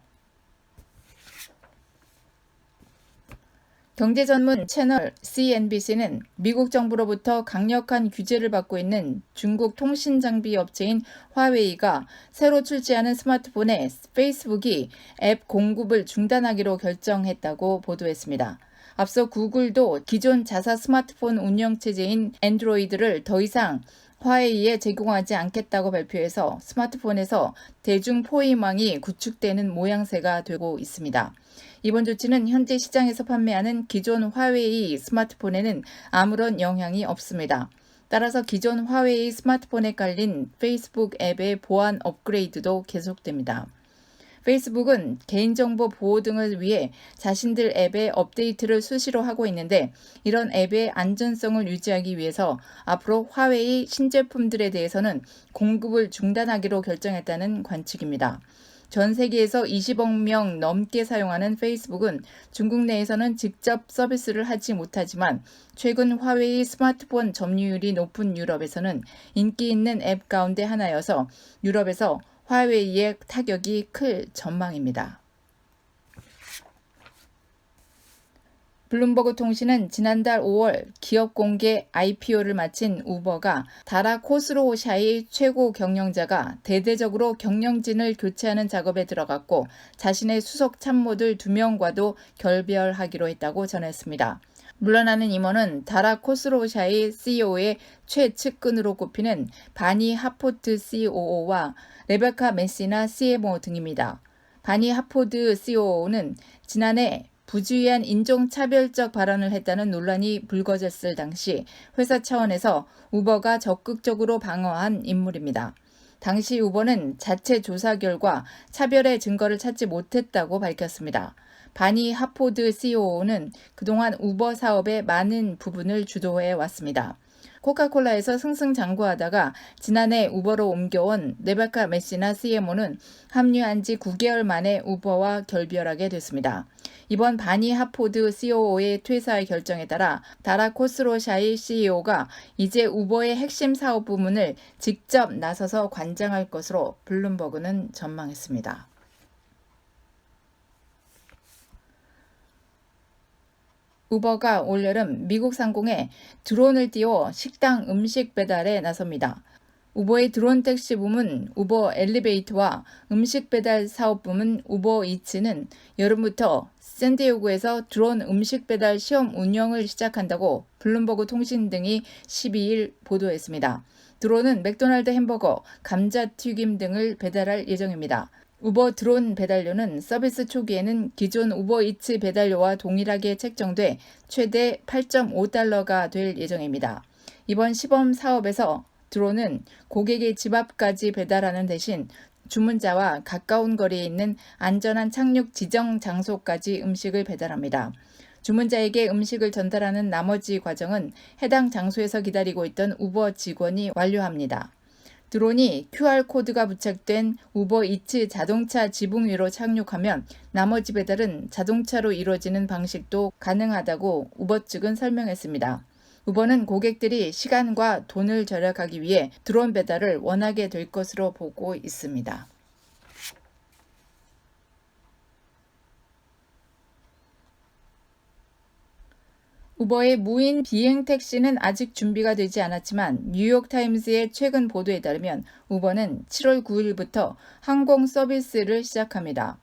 S1: 경제 전문 채널 CNBC는 미국 정부로부터 강력한 규제를 받고 있는 중국 통신 장비 업체인 화웨이가 새로 출시하는 스마트폰에 페이스북이 앱 공급을 중단하기로 결정했다고 보도했습니다. 앞서 구글도 기존 자사 스마트폰 운영체제인 안드로이드를 더 이상 화웨이에 제공하지 않겠다고 발표해서 스마트폰에서 대중 포임망이 구축되는 모양새가 되고 있습니다. 이번 조치는 현재 시장에서 판매하는 기존 화웨이 스마트폰에는 아무런 영향이 없습니다. 따라서 기존 화웨이 스마트폰에 깔린 페이스북 앱의 보안 업그레이드도 계속됩니다. 페이스북은 개인정보 보호 등을 위해 자신들 앱의 업데이트를 수시로 하고 있는데 이런 앱의 안전성을 유지하기 위해서 앞으로 화웨이 신제품들에 대해서는 공급을 중단하기로 결정했다는 관측입니다. 전 세계에서 20억 명 넘게 사용하는 페이스북은 중국 내에서는 직접 서비스를 하지 못하지만 최근 화웨이 스마트폰 점유율이 높은 유럽에서는 인기 있는 앱 가운데 하나여서 유럽에서 화웨이의 타격이 클 전망입니다. 블룸버그 통신은 지난달 5월 기업 공개 IPO를 마친 우버가 다라 코스로샤의 최고 경영자가 대대적으로 경영진을 교체하는 작업에 들어갔고 자신의 수석 참모들 2명과도 결별하기로 했다고 전했습니다. 물러나는 임원은 다라 코스로샤의 CEO의 최측근으로 꼽히는 바니 하포트 COO와 레베카 메시나 CMO 등입니다. 바니 하포드 COO는 지난해 부주의한 인종차별적 발언을 했다는 논란이 불거졌을 당시 회사 차원에서 우버가 적극적으로 방어한 인물입니다. 당시 우버는 자체 조사 결과 차별의 증거를 찾지 못했다고 밝혔습니다. 바니 하포드 COO는 그동안 우버 사업의 많은 부분을 주도해 왔습니다. 코카콜라에서 승승장구하다가 지난해 우버로 옮겨온 레베카 메시나 CMO는 합류한 지 9개월 만에 우버와 결별하게 됐습니다. 이번 바니 하포드 COO의 퇴사의 결정에 따라 다라 코스로샤의 CEO가 이제 우버의 핵심 사업 부문을 직접 나서서 관장할 것으로 블룸버그는 전망했습니다. 우버가 올여름 미국 상공에 드론을 띄워 식당 음식 배달에 나섭니다. 우버의 드론 택시 부문 우버 엘리베이터와 음식 배달 사업 부문 우버 이츠는 여름부터 샌디에고에서 드론 음식 배달 시험 운영을 시작한다고 블룸버그 통신 등이 12일 보도했습니다. 드론은 맥도날드 햄버거, 감자튀김 등을 배달할 예정입니다. 우버 드론 배달료는 서비스 초기에는 기존 우버이츠 배달료와 동일하게 책정돼 최대 8.5달러가 될 예정입니다. 이번 시범 사업에서 드론은 고객의 집 앞까지 배달하는 대신 주문자와 가까운 거리에 있는 안전한 착륙 지정 장소까지 음식을 배달합니다. 주문자에게 음식을 전달하는 나머지 과정은 해당 장소에서 기다리고 있던 우버 직원이 완료합니다. 드론이 QR코드가 부착된 우버이츠 자동차 지붕 위로 착륙하면 나머지 배달은 자동차로 이루어지는 방식도 가능하다고 우버 측은 설명했습니다. 우버는 고객들이 시간과 돈을 절약하기 위해 드론 배달을 원하게 될 것으로 보고 있습니다. 우버의 무인 비행 택시는 아직 준비가 되지 않았지만 뉴욕타임스의 최근 보도에 따르면 우버는 7월 9일부터 항공 서비스를 시작합니다.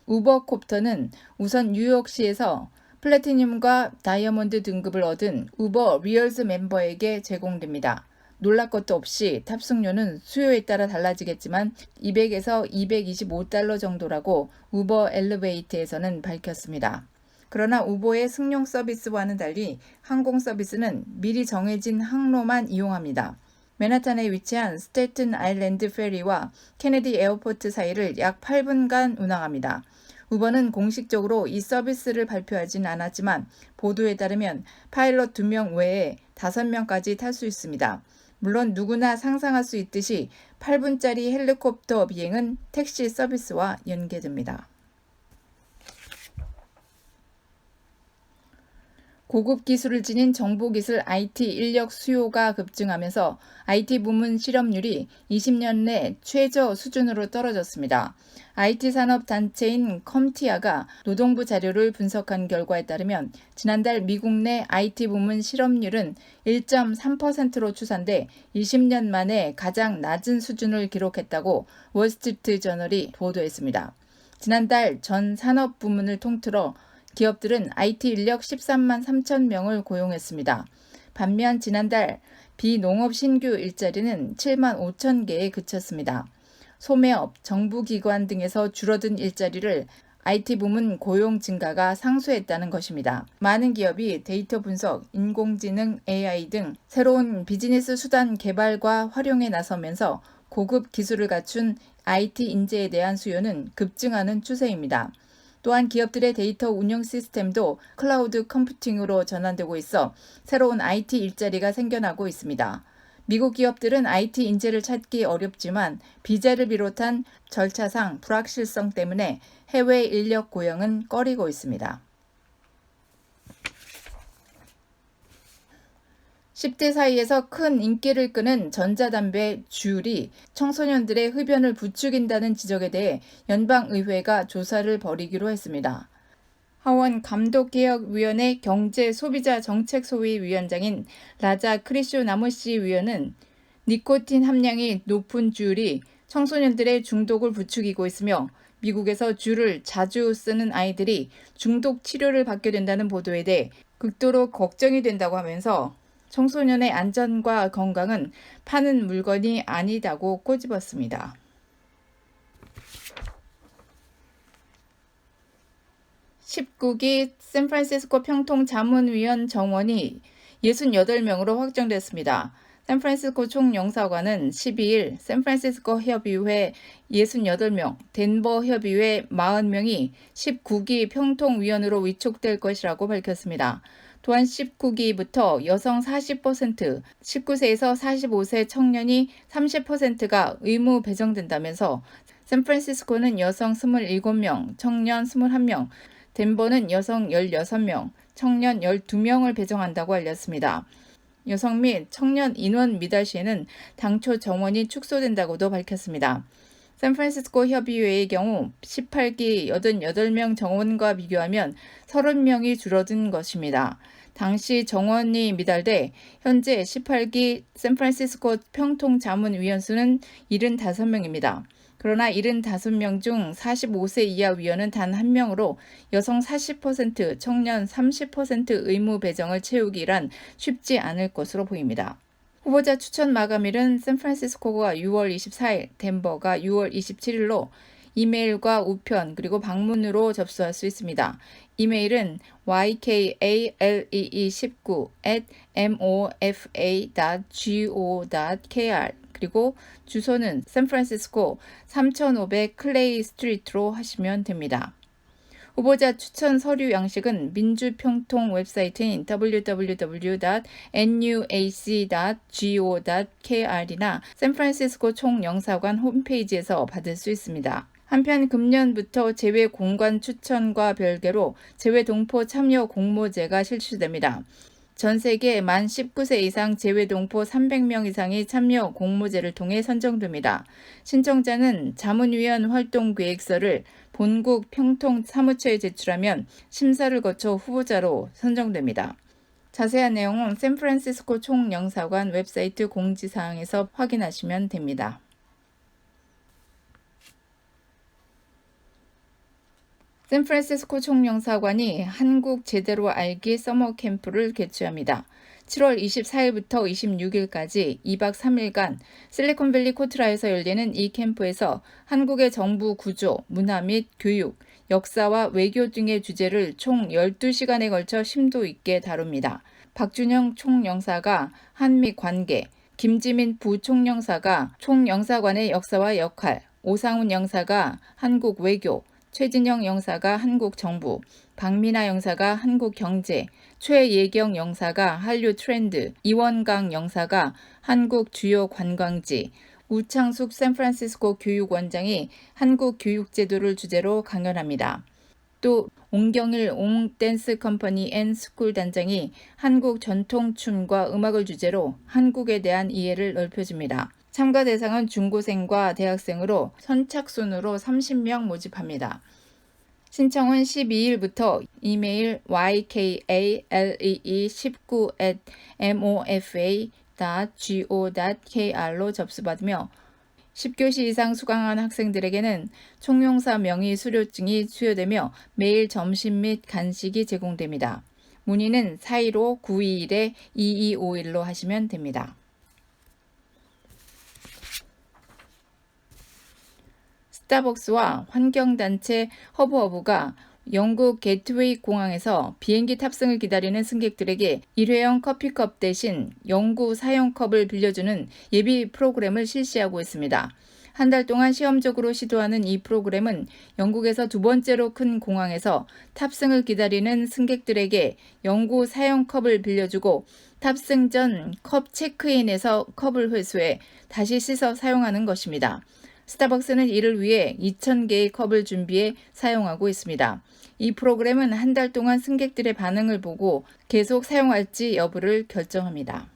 S1: 우버콥터는 우선 뉴욕시에서 플래티늄과 다이아몬드 등급을 얻은 우버 리얼즈 멤버에게 제공됩니다. 놀랄 것도 없이 탑승료는 수요에 따라 달라지겠지만 200에서 225달러 정도라고 우버 엘리베이터에서는 밝혔습니다. 그러나 우버의 승용 서비스와는 달리 항공 서비스는 미리 정해진 항로만 이용합니다. 맨하탄에 위치한 스테튼 아일랜드 페리와 케네디 에어포트 사이를 약 8분간 운항합니다. 우버는 공식적으로 이 서비스를 발표하진 않았지만 보도에 따르면 파일럿 2명 외에 5명까지 탈 수 있습니다. 물론 누구나 상상할 수 있듯이 8분짜리 헬리콥터 비행은 택시 서비스와 연계됩니다. 고급 기술을 지닌 정보기술 IT 인력 수요가 급증하면서 IT 부문 실업률이 20년 내 최저 수준으로 떨어졌습니다. IT 산업 단체인 컴티아가 노동부 자료를 분석한 결과에 따르면 지난달 미국 내 IT 부문 실업률은 1.3%로 추산돼 20년 만에 가장 낮은 수준을 기록했다고 월스트리트 저널이 보도했습니다. 지난달 전 산업 부문을 통틀어 기업들은 IT 인력 13만 3천 명을 고용했습니다. 반면 지난달 비농업 신규 일자리는 7만 5천 개에 그쳤습니다. 소매업, 정부기관 등에서 줄어든 일자리를 IT 부문 고용 증가가 상쇄했다는 것입니다. 많은 기업이 데이터 분석, 인공지능, AI 등 새로운 비즈니스 수단 개발과 활용에 나서면서 고급 기술을 갖춘 IT 인재에 대한 수요는 급증하는 추세입니다. 또한 기업들의 데이터 운영 시스템도 클라우드 컴퓨팅으로 전환되고 있어 새로운 IT 일자리가 생겨나고 있습니다. 미국 기업들은 IT 인재를 찾기 어렵지만 비자를 비롯한 절차상 불확실성 때문에 해외 인력 고용은 꺼리고 있습니다. 10대 사이에서 큰 인기를 끄는 전자담배 주율이 청소년들의 흡연을 부추긴다는 지적에 대해 연방의회가 조사를 벌이기로 했습니다. 하원 감독개혁위원회 경제소비자정책소위 위원장인 라자 크리쇼나무시 위원은 니코틴 함량이 높은 주율이 청소년들의 중독을 부추기고 있으며 미국에서 주를 자주 쓰는 아이들이 중독 치료를 받게 된다는 보도에 대해 극도로 걱정이 된다고 하면서 청소년의 안전과 건강은 파는 물건이 아니다고 꼬집었습니다. (19기) 샌프란시스코 평통 자문위원 정원이 68명으로 확정됐습니다. 샌프란시스코 총영사관은 12일 샌프란시스코 협의회 68명, 덴버 협의회 40명이 19기 평통위원으로 위촉될 것이라고 밝혔습니다. 또한 19기부터 여성 40%, 19세에서 45세 청년이 30%가 의무 배정된다면서 샌프란시스코는 여성 27명, 청년 21명, 덴버는 여성 16명, 청년 12명을 배정한다고 알렸습니다. 여성 및 청년 인원 미달 시에는 당초 정원이 축소된다고도 밝혔습니다. 샌프란시스코 협의회의 경우 18기 88명 정원과 비교하면 30명이 줄어든 것입니다. 당시 정원이 미달돼 현재 18기 샌프란시스코 평통자문위원 수는 75명입니다. 그러나 75명 중 45세 이하 위원은 단 1명으로 여성 40%, 청년 30% 의무 배정을 채우기란 쉽지 않을 것으로 보입니다. 후보자 추천 마감일은 샌프란시스코가 6월 24일, 덴버가 6월 27일로 이메일과 우편 그리고 방문으로 접수할 수 있습니다. 이메일은 ykalee19@mofa.go.kr 그리고 주소는 샌프란시스코 3500 클레이 스트리트로 하시면 됩니다. 후보자 추천 서류 양식은 민주평통 웹사이트인 www.nuac.go.kr이나 샌프란시스코 총영사관 홈페이지에서 받을 수 있습니다. 한편 금년부터 재외 공관 추천과 별개로 재외 동포 참여 공모제가 실시됩니다. 전 세계 만 19세 이상 재외 동포 300명 이상이 참여 공모제를 통해 선정됩니다. 신청자는 자문위원 활동 계획서를 본국 평통 사무처에 제출하면 심사를 거쳐 후보자로 선정됩니다. 자세한 내용은 샌프란시스코 총영사관 웹사이트 공지사항에서 확인하시면 됩니다. 샌프란시스코 총영사관이 한국 제대로 알기 서머 캠프를 개최합니다. 7월 24일부터 26일까지 2박 3일간 실리콘밸리 코트라에서 열리는 이 캠프에서 한국의 정부 구조, 문화 및 교육, 역사와 외교 등의 주제를 총 12시간에 걸쳐 심도 있게 다룹니다. 박준영 총영사가 한미 관계, 김지민 부총영사가 총영사관의 역사와 역할, 오상훈 영사가 한국 외교, 최진영 영사가 한국 정부, 박민아 영사가 한국 경제, 최예경 영사가 한류 트렌드, 이원강 영사가 한국 주요 관광지, 우창숙 샌프란시스코 교육원장이 한국 교육제도를 주제로 강연합니다. 또 옹경일 옹댄스 컴퍼니 앤 스쿨 단장이 한국 전통춤과 음악을 주제로 한국에 대한 이해를 넓혀줍니다. 참가 대상은 중고생과 대학생으로 선착순으로 30명 모집합니다. 신청은 12일부터 이메일 ykalee19@mofa.go.kr로 접수받으며 10교시 이상 수강한 학생들에게는 총영사 명의 수료증이 수여되며 매일 점심 및 간식이 제공됩니다. 문의는 415-921-2251로 하시면 됩니다. 스타벅스와 환경단체 허브허브가 영국 게트웨이 공항에서 비행기 탑승을 기다리는 승객들에게 일회용 커피컵 대신 영구 사용컵을 빌려주는 예비 프로그램을 실시하고 있습니다. 한 달 동안 시험적으로 시도하는 이 프로그램은 영국에서 두 번째로 큰 공항에서 탑승을 기다리는 승객들에게 영구 사용컵을 빌려주고 탑승 전 컵 체크인에서 컵을 회수해 다시 씻어 사용하는 것입니다. 스타벅스는 이를 위해 2,000개의 컵을 준비해 사용하고 있습니다. 이 프로그램은 한 달 동안 승객들의 반응을 보고 계속 사용할지 여부를 결정합니다.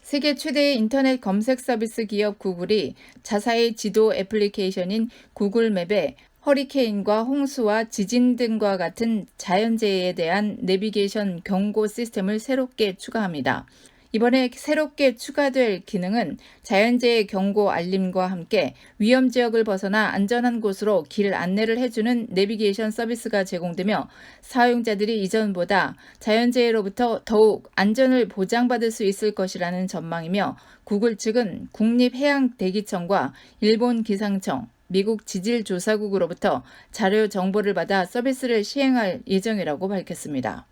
S1: 세계 최대의 인터넷 검색 서비스 기업 구글이 자사의 지도 애플리케이션인 구글맵에 허리케인과 홍수와 지진 등과 같은 자연재해에 대한 내비게이션 경고 시스템을 새롭게 추가합니다. 이번에 새롭게 추가될 기능은 자연재해 경고 알림과 함께 위험 지역을 벗어나 안전한 곳으로 길 안내를 해주는 내비게이션 서비스가 제공되며 사용자들이 이전보다 자연재해로부터 더욱 안전을 보장받을 수 있을 것이라는 전망이며 구글 측은 국립해양대기청과 일본 기상청, 미국 지질조사국으로부터 자료 정보를 받아 서비스를 시행할 예정이라고 밝혔습니다.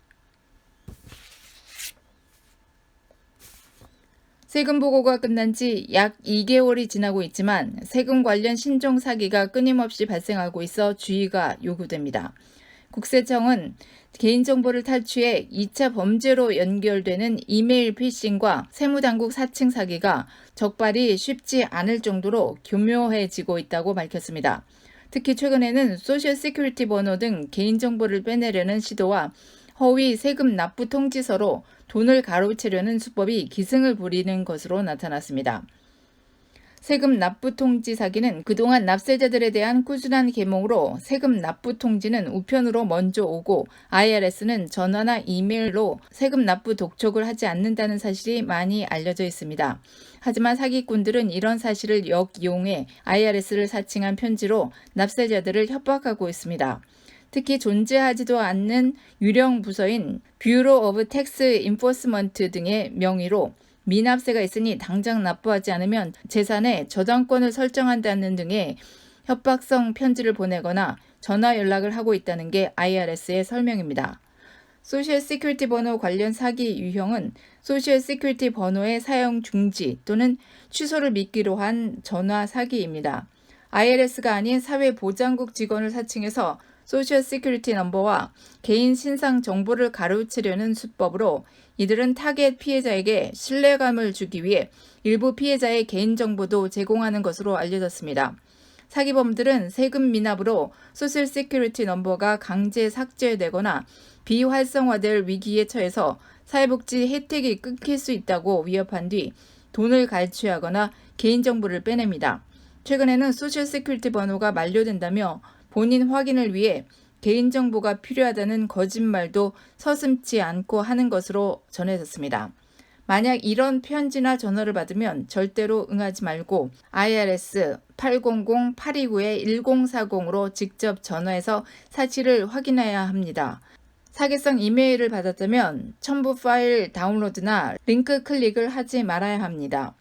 S1: 세금 보고가 끝난 지 약 2개월이 지나고 있지만 세금 관련 신종 사기가 끊임없이 발생하고 있어 주의가 요구됩니다. 국세청은 개인정보를 탈취해 2차 범죄로 연결되는 이메일 피싱과 세무당국 사칭 사기가 적발이 쉽지 않을 정도로 교묘해지고 있다고 밝혔습니다. 특히 최근에는 소셜 시큐리티 번호 등 개인정보를 빼내려는 시도와 허위 세금 납부 통지서로 돈을 가로채려는 수법이 기승을 부리는 것으로 나타났습니다. 세금 납부 통지 사기는 그동안 납세자들에 대한 꾸준한 계몽으로 세금 납부 통지는 우편으로 먼저 오고 IRS는 전화나 이메일로 세금 납부 독촉을 하지 않는다는 사실이 많이 알려져 있습니다. 하지만 사기꾼들은 이런 사실을 역이용해 IRS를 사칭한 편지로 납세자들을 협박하고 있습니다. 특히 존재하지도 않는 유령 부서인 뷰로 오브 텍스 인포스먼트 등의 명의로 미납세가 있으니 당장 납부하지 않으면 재산에 저당권을 설정한다는 등의 협박성 편지를 보내거나 전화 연락을 하고 있다는 게 IRS의 설명입니다. 소셜 시큐리티 번호 관련 사기 유형은 소셜 시큐리티 번호의 사용 중지 또는 취소를 미끼로 한 전화 사기입니다. IRS가 아닌 사회보장국 직원을 사칭해서 소셜 시큐리티 넘버와 개인 신상 정보를 가로채려는 수법으로 이들은 타겟 피해자에게 신뢰감을 주기 위해 일부 피해자의 개인정보도 제공하는 것으로 알려졌습니다. 사기범들은 세금 미납으로 소셜 시큐리티 넘버가 강제 삭제되거나 비활성화될 위기에 처해서 사회복지 혜택이 끊길 수 있다고 위협한 뒤 돈을 갈취하거나 개인정보를 빼냅니다. 최근에는 소셜 시큐리티 번호가 만료된다며 본인 확인을 위해 개인정보가 필요하다는 거짓말도 서슴지 않고 하는 것으로 전해졌습니다. 만약 이런 편지나 전화를 받으면 절대로 응하지 말고 IRS 800-829-1040으로 직접 전화해서 사실을 확인해야 합니다. 사기성 이메일을 받았다면 첨부 파일 다운로드나 링크 클릭을 하지 말아야 합니다.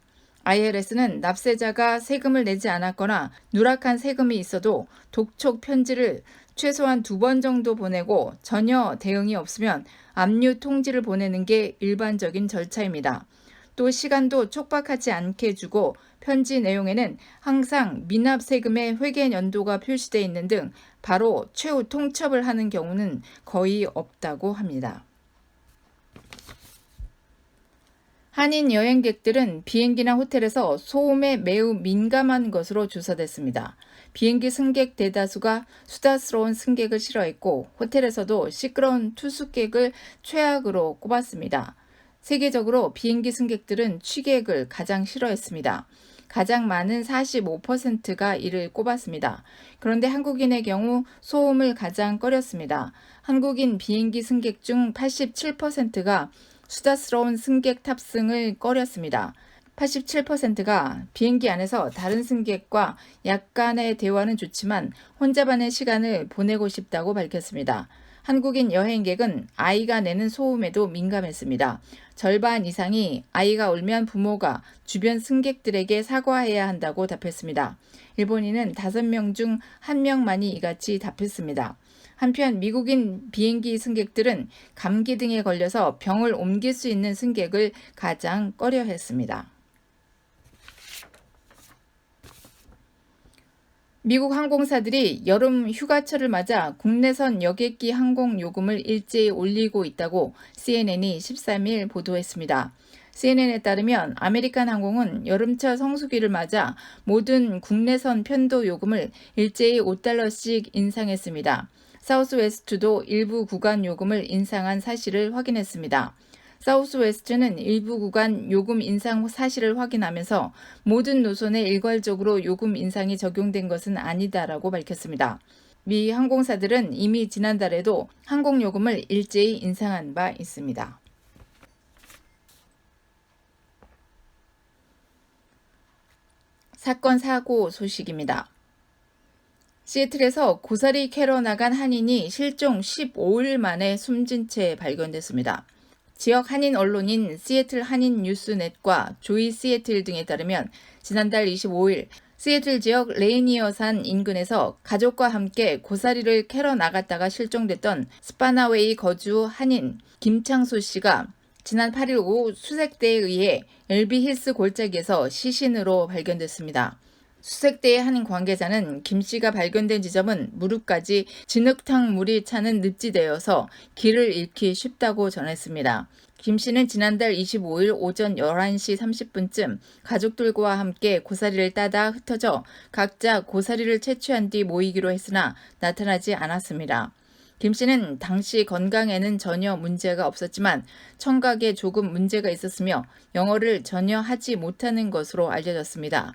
S1: IRS는 납세자가 세금을 내지 않았거나 누락한 세금이 있어도 독촉 편지를 최소한 2번 정도 보내고 전혀 대응이 없으면 압류 통지를 보내는 게 일반적인 절차입니다. 또 시간도 촉박하지 않게 주고 편지 내용에는 항상 미납 세금의 회계 연도가 표시되어 있는 등 바로 최후 통첩을 하는 경우는 거의 없다고 합니다. 한인 여행객들은 비행기나 호텔에서 소음에 매우 민감한 것으로 조사됐습니다. 비행기 승객 대다수가 수다스러운 승객을 싫어했고 호텔에서도 시끄러운 투숙객을 최악으로 꼽았습니다. 세계적으로 비행기 승객들은 취객을 가장 싫어했습니다. 가장 많은 45%가 이를 꼽았습니다. 그런데 한국인의 경우 소음을 가장 꺼렸습니다. 한국인 비행기 승객 중 87%가 수다스러운 승객 탑승을 꺼렸습니다. 87%가 비행기 안에서 다른 승객과 약간의 대화는 좋지만 혼자만의 시간을 보내고 싶다고 밝혔습니다. 한국인 여행객은 아이가 내는 소음에도 민감했습니다. 절반 이상이 아이가 울면 부모가 주변 승객들에게 사과해야 한다고 답했습니다. 일본인은 5명 중 1명만이 이같이 답했습니다. 한편 미국인 비행기 승객들은 감기 등에 걸려서 병을 옮길 수 있는 승객을 가장 꺼려했습니다. 미국 항공사들이 여름 휴가철을 맞아 국내선 여객기 항공 요금을 일제히 올리고 있다고 CNN이 13일 보도했습니다. CNN에 따르면 아메리칸 항공은 여름철 성수기를 맞아 모든 국내선 편도 요금을 일제히 $5씩 인상했습니다. 사우스웨스트도 일부 구간 요금을 인상한 사실을 확인했습니다. 사우스웨스트는 일부 구간 요금 인상 사실을 확인하면서 모든 노선에 일괄적으로 요금 인상이 적용된 것은 아니다라고 밝혔습니다. 미 항공사들은 이미 지난달에도 항공 요금을 일제히 인상한 바 있습니다. 사건 사고 소식입니다. 시애틀에서 고사리 캐러 나간 한인이 실종 15일 만에 숨진 채 발견됐습니다. 지역 한인 언론인 시애틀 한인 뉴스넷과 조이 시애틀 등에 따르면 지난달 25일 시애틀 지역 레이니어산 인근에서 가족과 함께 고사리를 캐러 나갔다가 실종됐던 스파나웨이 거주 한인 김창수 씨가 지난 8일 오후 수색대에 의해 엘비힐스 골짜기에서 시신으로 발견됐습니다. 수색대의 한 관계자는 김 씨가 발견된 지점은 무릎까지 진흙탕 물이 차는 늪지대여서 길을 잃기 쉽다고 전했습니다. 김 씨는 지난달 25일 오전 11시 30분쯤 가족들과 함께 고사리를 따다 흩어져 각자 고사리를 채취한 뒤 모이기로 했으나 나타나지 않았습니다. 김 씨는 당시 건강에는 전혀 문제가 없었지만 청각에 조금 문제가 있었으며 영어를 전혀 하지 못하는 것으로 알려졌습니다.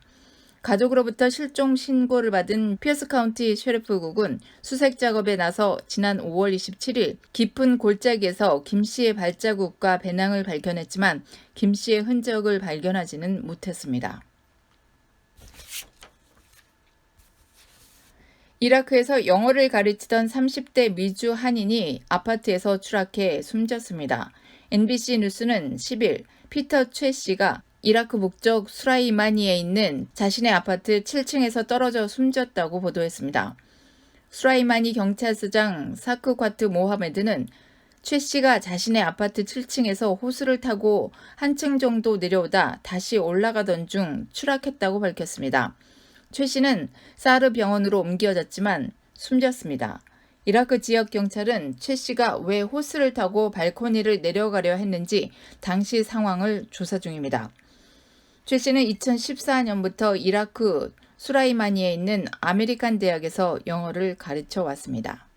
S1: 가족으로부터 실종 신고를 받은 피어스 카운티 셰리프국은 수색 작업에 나서 지난 5월 27일 깊은 골짜기에서 김 씨의 발자국과 배낭을 발견했지만 김 씨의 흔적을 발견하지는 못했습니다. 이라크에서 영어를 가르치던 30대 미주 한인이 아파트에서 추락해 숨졌습니다. NBC 뉴스는 10일 피터 최 씨가 이라크 북쪽 수라이마니에 있는 자신의 아파트 7층에서 떨어져 숨졌다고 보도했습니다. 수라이마니 경찰서장 사크과트 모하메드는 최 씨가 자신의 아파트 7층에서 호수를 타고 한층 정도 내려오다 다시 올라가던 중 추락했다고 밝혔습니다. 최 씨는 사르 병원으로 옮겨졌지만 숨졌습니다. 이라크 지역 경찰은 최 씨가 왜 호스를 타고 발코니를 내려가려 했는지 당시 상황을 조사 중입니다. 최 씨는 2014년부터 이라크 수라이마니에 있는 아메리칸 대학에서 영어를 가르쳐 왔습니다.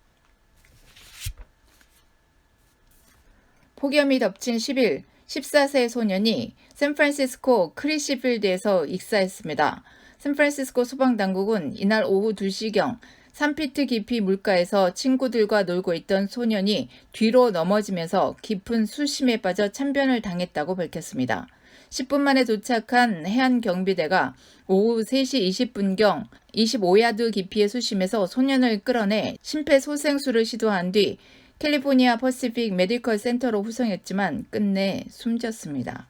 S1: 폭염이 덮친 10일 14세 소년이 샌프란시스코 크리시필드에서 익사했습니다. 샌프란시스코 소방당국은 이날 오후 2시경 3피트 깊이 물가에서 친구들과 놀고 있던 소년이 뒤로 넘어지면서 깊은 수심에 빠져 참변을 당했다고 밝혔습니다. 10분 만에 도착한 해안경비대가 오후 3시 20분경 25야드 깊이의 수심에서 소년을 끌어내 심폐소생술을 시도한 뒤 캘리포니아 퍼시픽 메디컬 센터로 후송했지만 끝내 숨졌습니다.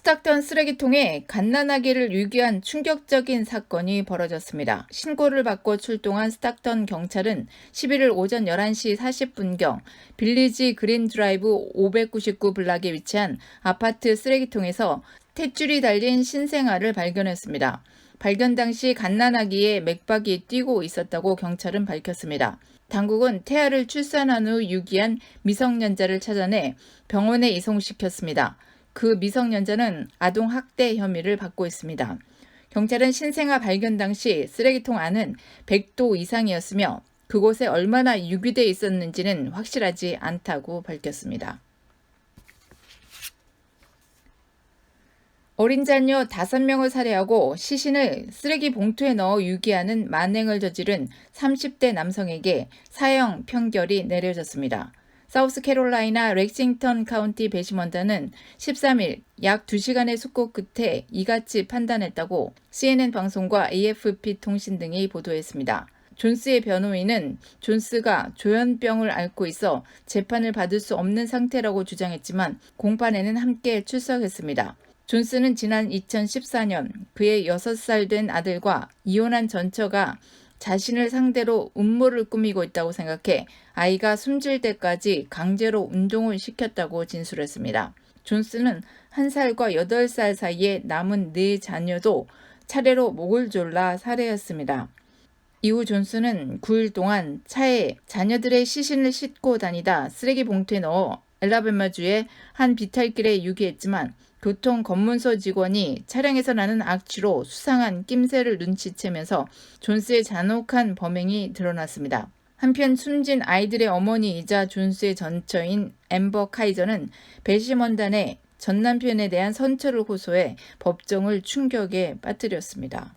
S1: 스탁턴 쓰레기통에 갓난아기를 유기한 충격적인 사건이 벌어졌습니다. 신고를 받고 출동한 스탁턴 경찰은 11일 오전 11시 40분경 빌리지 그린 드라이브 599 블락에 위치한 아파트 쓰레기통에서 탯줄이 달린 신생아를 발견했습니다. 발견 당시 갓난아기의 맥박이 뛰고 있었다고 경찰은 밝혔습니다. 당국은 태아를 출산한 후 유기한 미성년자를 찾아내 병원에 이송시켰습니다. 그 미성년자는 아동 학대 혐의를 받고 있습니다. 경찰은 신생아 발견 당시 쓰레기통 안은 100도 이상이었으며 그곳에 얼마나 유기돼 있었는지는 확실하지 않다고 밝혔습니다. 어린 자녀 5명을 살해하고 시신을 쓰레기 봉투에 넣어 유기하는 만행을 저지른 30대 남성에게 사형 판결이 내려졌습니다. 사우스캐롤라이나 렉싱턴 카운티 배심원단은 13일 약 2시간의 숙고 끝에 이같이 판단했다고 CNN 방송과 AFP 통신 등이 보도했습니다. 존스의 변호인은 존스가 조현병을 앓고 있어 재판을 받을 수 없는 상태라고 주장했지만 공판에는 함께 출석했습니다. 존스는 지난 2014년 그의 6살 된 아들과 이혼한 전처가 자신을 상대로 음모를 꾸미고 있다고 생각해 아이가 숨질 때까지 강제로 운동을 시켰다고 진술했습니다. 존스는 1살과 8살 사이에 남은 4자녀도 차례로 목을 졸라 살해했습니다. 이후 존스는 9일 동안 차에 자녀들의 시신을 싣고 다니다 쓰레기 봉투에 넣어 엘라베마주의 한 비탈길에 유기했지만 교통 검문소 직원이 차량에서 나는 악취로 수상한 낌새를 눈치채면서 존스의 잔혹한 범행이 드러났습니다. 한편 숨진 아이들의 어머니이자 존스의 전처인 앰버 카이저는 배심원단에 전 남편에 대한 선처를 호소해 법정을 충격에 빠뜨렸습니다.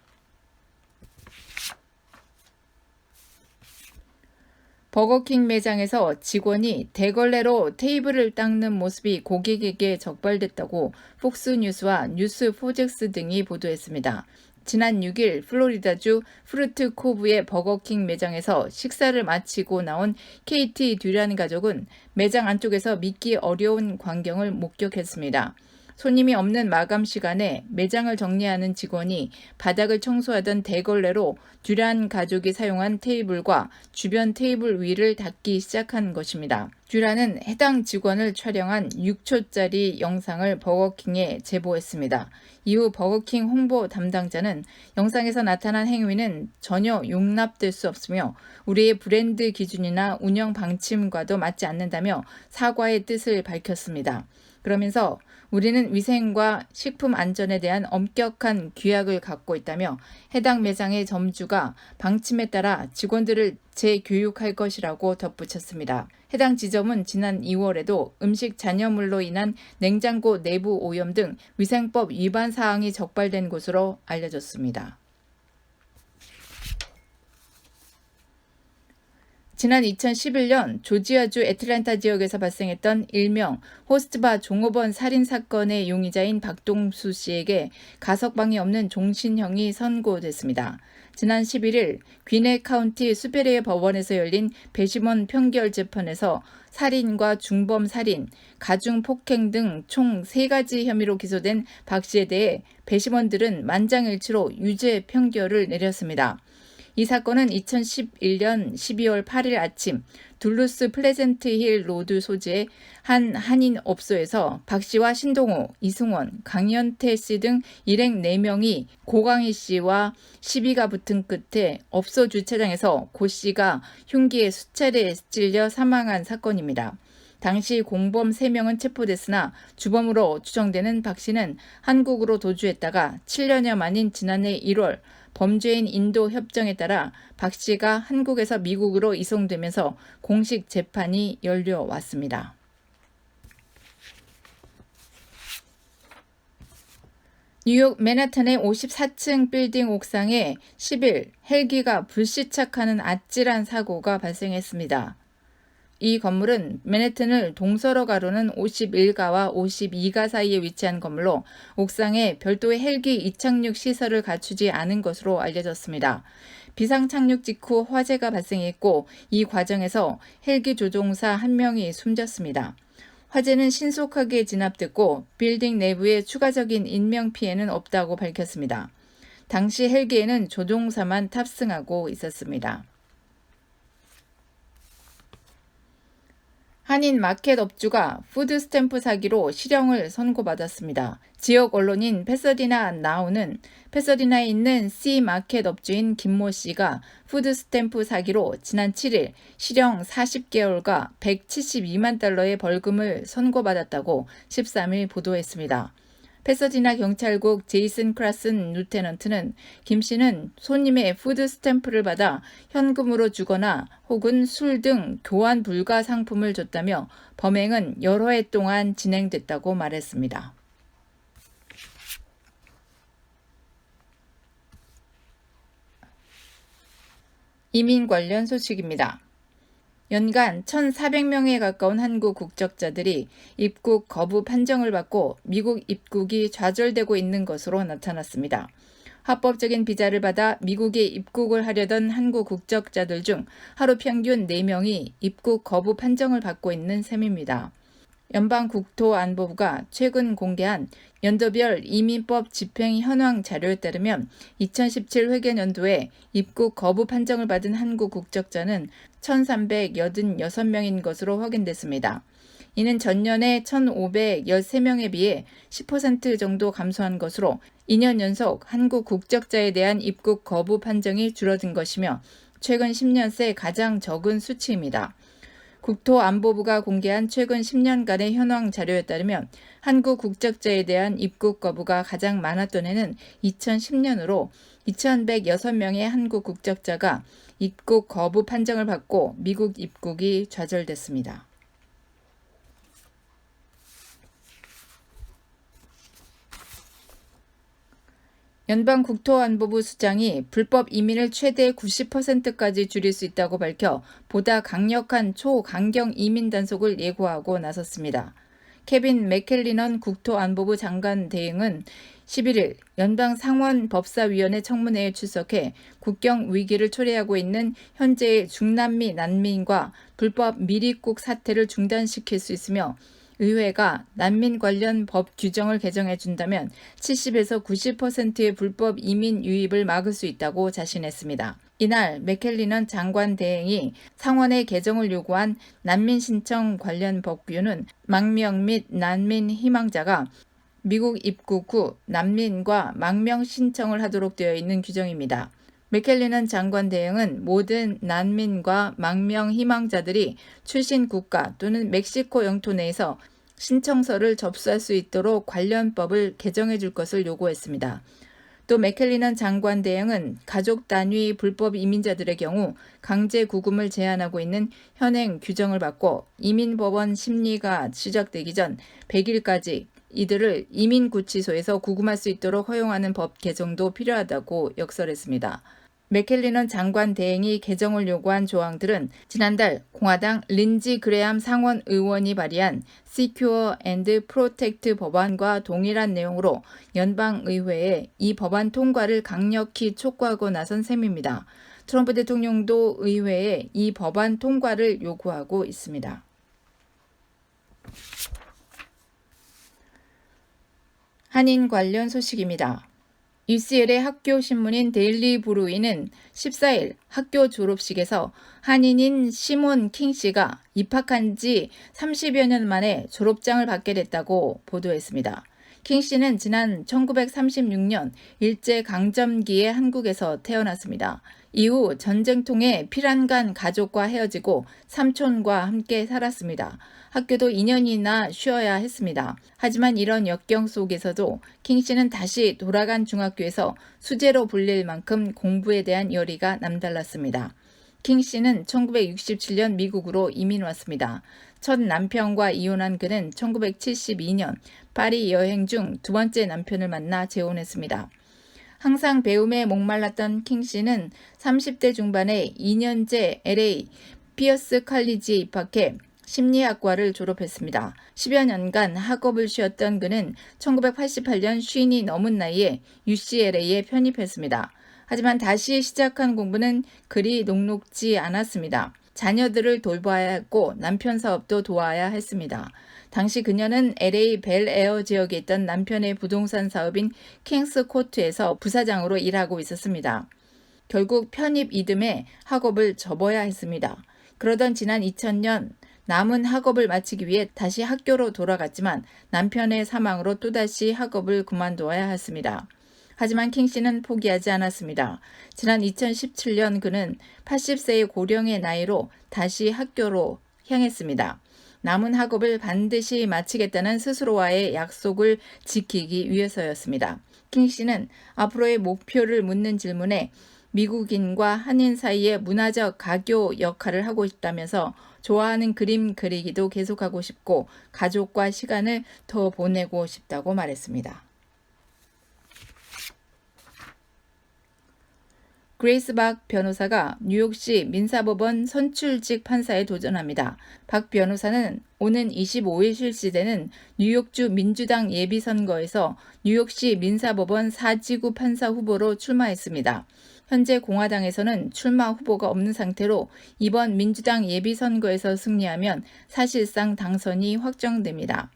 S1: 버거킹 매장에서 직원이 대걸레로 테이블을 닦는 모습이 고객에게 적발됐다고 폭스뉴스와 뉴스포젝스 등이 보도했습니다. 지난 6일 플로리다주 프루트 코브의 버거킹 매장에서 식사를 마치고 나온 KT 듀란 가족은 매장 안쪽에서 믿기 어려운 광경을 목격했습니다. 손님이 없는 마감 시간에 매장을 정리하는 직원이 바닥을 청소하던 대걸레로 듀란 가족이 사용한 테이블과 주변 테이블 위를 닦기 시작한 것입니다. 듀란은 해당 직원을 촬영한 6초짜리 영상을 버거킹에 제보했습니다. 이후 버거킹 홍보 담당자는 영상에서 나타난 행위는 전혀 용납될 수 없으며 우리의 브랜드 기준이나 운영 방침과도 맞지 않는다며 사과의 뜻을 밝혔습니다. 그러면서 우리는 위생과 식품 안전에 대한 엄격한 규약을 갖고 있다며 해당 매장의 점주가 방침에 따라 직원들을 재교육할 것이라고 덧붙였습니다. 해당 지점은 지난 2월에도 음식 잔여물로 인한 냉장고 내부 오염 등 위생법 위반 사항이 적발된 것으로 알려졌습니다. 지난 2011년 조지아주 애틀랜타 지역에서 발생했던 일명 호스트바 종업원 살인 사건의 용의자인 박동수 씨에게 가석방이 없는 종신형이 선고됐습니다. 지난 11일 귀네 카운티 수페리어 법원에서 열린 배심원 평결 재판에서 살인과 중범 살인, 가중 폭행 등 총 3가지 혐의로 기소된 박 씨에 대해 배심원들은 만장일치로 유죄 평결을 내렸습니다. 이 사건은 2011년 12월 8일 아침 둘루스 플레젠트 힐 로드 소재의 한 한인 업소에서 박 씨와 신동호, 이승원, 강연태 씨 등 일행 4명이 고광희 씨와 시비가 붙은 끝에 업소 주차장에서 고 씨가 흉기에 수차례 찔려 사망한 사건입니다. 당시 공범 3명은 체포됐으나 주범으로 추정되는 박 씨는 한국으로 도주했다가 7년여 만인 지난해 1월 범죄인 인도 협정에 따라 박 씨가 한국에서 미국으로 이송되면서 공식 재판이 열려왔습니다. 뉴욕 맨하탄의 54층 빌딩 옥상에 10일 헬기가 불시착하는 아찔한 사고가 발생했습니다. 이 건물은 맨해튼을 동서로 가로는 51가와 52가 사이에 위치한 건물로 옥상에 별도의 헬기 이착륙 시설을 갖추지 않은 것으로 알려졌습니다. 비상 착륙 직후 화재가 발생했고 이 과정에서 헬기 조종사 1명이 숨졌습니다. 화재는 신속하게 진압됐고 빌딩 내부에 추가적인 인명피해는 없다고 밝혔습니다. 당시 헬기에는 조종사만 탑승하고 있었습니다. 한인 마켓 업주가 푸드 스탬프 사기로 실형을 선고받았습니다. 지역 언론인 패서디나 나우는 패서디나에 있는 C 마켓 업주인 김모 씨가 푸드 스탬프 사기로 지난 7일 실형 40개월과 172만 달러의 벌금을 선고받았다고 13일 보도했습니다. 패서디나 경찰국 제이슨 크라슨 루테넌트는 김 씨는 손님의 푸드 스탬프를 받아 현금으로 주거나 혹은 술 등 교환 불가 상품을 줬다며 범행은 여러 해 동안 진행됐다고 말했습니다. 이민 관련 소식입니다. 연간 1,400명에 가까운 한국 국적자들이 입국 거부 판정을 받고 미국 입국이 좌절되고 있는 것으로 나타났습니다. 합법적인 비자를 받아 미국에 입국을 하려던 한국 국적자들 중 하루 평균 4명이 입국 거부 판정을 받고 있는 셈입니다. 연방국토안보부가 최근 공개한 연도별 이민법 집행 현황 자료에 따르면 2017 회계연도에 입국 거부 판정을 받은 한국 국적자는 1,386명인 것으로 확인됐습니다. 이는 전년의 1,513명에 비해 10% 정도 감소한 것으로 2년 연속 한국 국적자에 대한 입국 거부 판정이 줄어든 것이며 최근 10년 새 가장 적은 수치입니다. 국토안보부가 공개한 최근 10년간의 현황 자료에 따르면 한국 국적자에 대한 입국 거부가 가장 많았던 해는 2010년으로 2,106명의 한국 국적자가 입국 거부 판정을 받고 미국 입국이 좌절됐습니다. 연방국토안보부 수장이 불법 이민을 최대 90%까지 줄일 수 있다고 밝혀 보다 강력한 초강경 이민 단속을 예고하고 나섰습니다. 케빈 맥켈리넌 국토안보부 장관 대행은 11일 연방상원법사위원회 청문회에 출석해 국경 위기를 초래하고 있는 현재의 중남미 난민과 불법 미입국 사태를 중단시킬 수 있으며 의회가 난민 관련 법 규정을 개정해 준다면 70에서 90%의 불법 이민 유입을 막을 수 있다고 자신했습니다. 이날 맥켈리넌 장관 대행이 상원의 개정을 요구한 난민 신청 관련 법규는 망명 및 난민 희망자가 미국 입국 후 난민과 망명 신청을 하도록 되어 있는 규정입니다. 맥켈리넌 장관 대행은 모든 난민과 망명 희망자들이 출신 국가 또는 멕시코 영토 내에서 신청서를 접수할 수 있도록 관련법을 개정해 줄 것을 요구했습니다. 또 맥켈리넌 장관 대행은 가족 단위 불법 이민자들의 경우 강제 구금을 제한하고 있는 현행 규정을 바꿔 이민법원 심리가 시작되기 전 100일까지 이들을 이민구치소에서 구금할 수 있도록 허용하는 법 개정도 필요하다고 역설했습니다. 맥켈리넌 장관 대행이 개정을 요구한 조항들은 지난달 공화당 린지 그레함 상원 의원이 발의한 Secure and Protect 법안과 동일한 내용으로 연방의회에 이 법안 통과를 강력히 촉구하고 나선 셈입니다. 트럼프 대통령도 의회에 이 법안 통과를 요구하고 있습니다. 한인 관련 소식입니다. UCL의 학교 신문인 데일리 브루이는 14일 학교 졸업식에서 한인인 시몬 킹 씨가 입학한 지 30여 년 만에 졸업장을 받게 됐다고 보도했습니다. 킹 씨는 지난 1936년 일제강점기에 한국에서 태어났습니다. 이후 전쟁통에 피란간 가족과 헤어지고 삼촌과 함께 살았습니다. 학교도 2년이나 쉬어야 했습니다. 하지만 이런 역경 속에서도 킹 씨는 다시 돌아간 중학교에서 수재로 불릴 만큼 공부에 대한 열의가 남달랐습니다. 킹 씨는 1967년 미국으로 이민 왔습니다. 첫 남편과 이혼한 그는 1972년 파리 여행 중 두 번째 남편을 만나 재혼했습니다. 항상 배움에 목말랐던 킹 씨는 30대 중반에 2년제 LA 피어스 칼리지에 입학해 심리학과를 졸업했습니다. 10여 년간 학업을 쉬었던 그는 1988년 50이 넘은 나이에 UCLA에 편입했습니다. 하지만 다시 시작한 공부는 그리 녹록지 않았습니다. 자녀들을 돌봐야 했고 남편 사업도 도와야 했습니다. 당시 그녀는 LA 벨에어 지역에 있던 남편의 부동산 사업인 킹스 코트에서 부사장으로 일하고 있었습니다. 결국 편입 이듬해 학업을 접어야 했습니다. 그러던 지난 2000년 남은 학업을 마치기 위해 다시 학교로 돌아갔지만 남편의 사망으로 또다시 학업을 그만두어야 했습니다. 하지만 킹 씨는 포기하지 않았습니다. 지난 2017년 그는 80세의 고령의 나이로 다시 학교로 향했습니다. 남은 학업을 반드시 마치겠다는 스스로와의 약속을 지키기 위해서였습니다. 킹 씨는 앞으로의 목표를 묻는 질문에 미국인과 한인 사이의 문화적 가교 역할을 하고 싶다면서 좋아하는 그림 그리기도 계속하고 싶고 가족과 시간을 더 보내고 싶다고 말했습니다. 그레이스 박 변호사가 뉴욕시 민사법원 선출직 판사에 도전합니다. 박 변호사는 오는 25일 실시되는 뉴욕주 민주당 예비선거에서 뉴욕시 민사법원 4지구 판사 후보로 출마했습니다. 현재 공화당에서는 출마 후보가 없는 상태로 이번 민주당 예비선거에서 승리하면 사실상 당선이 확정됩니다.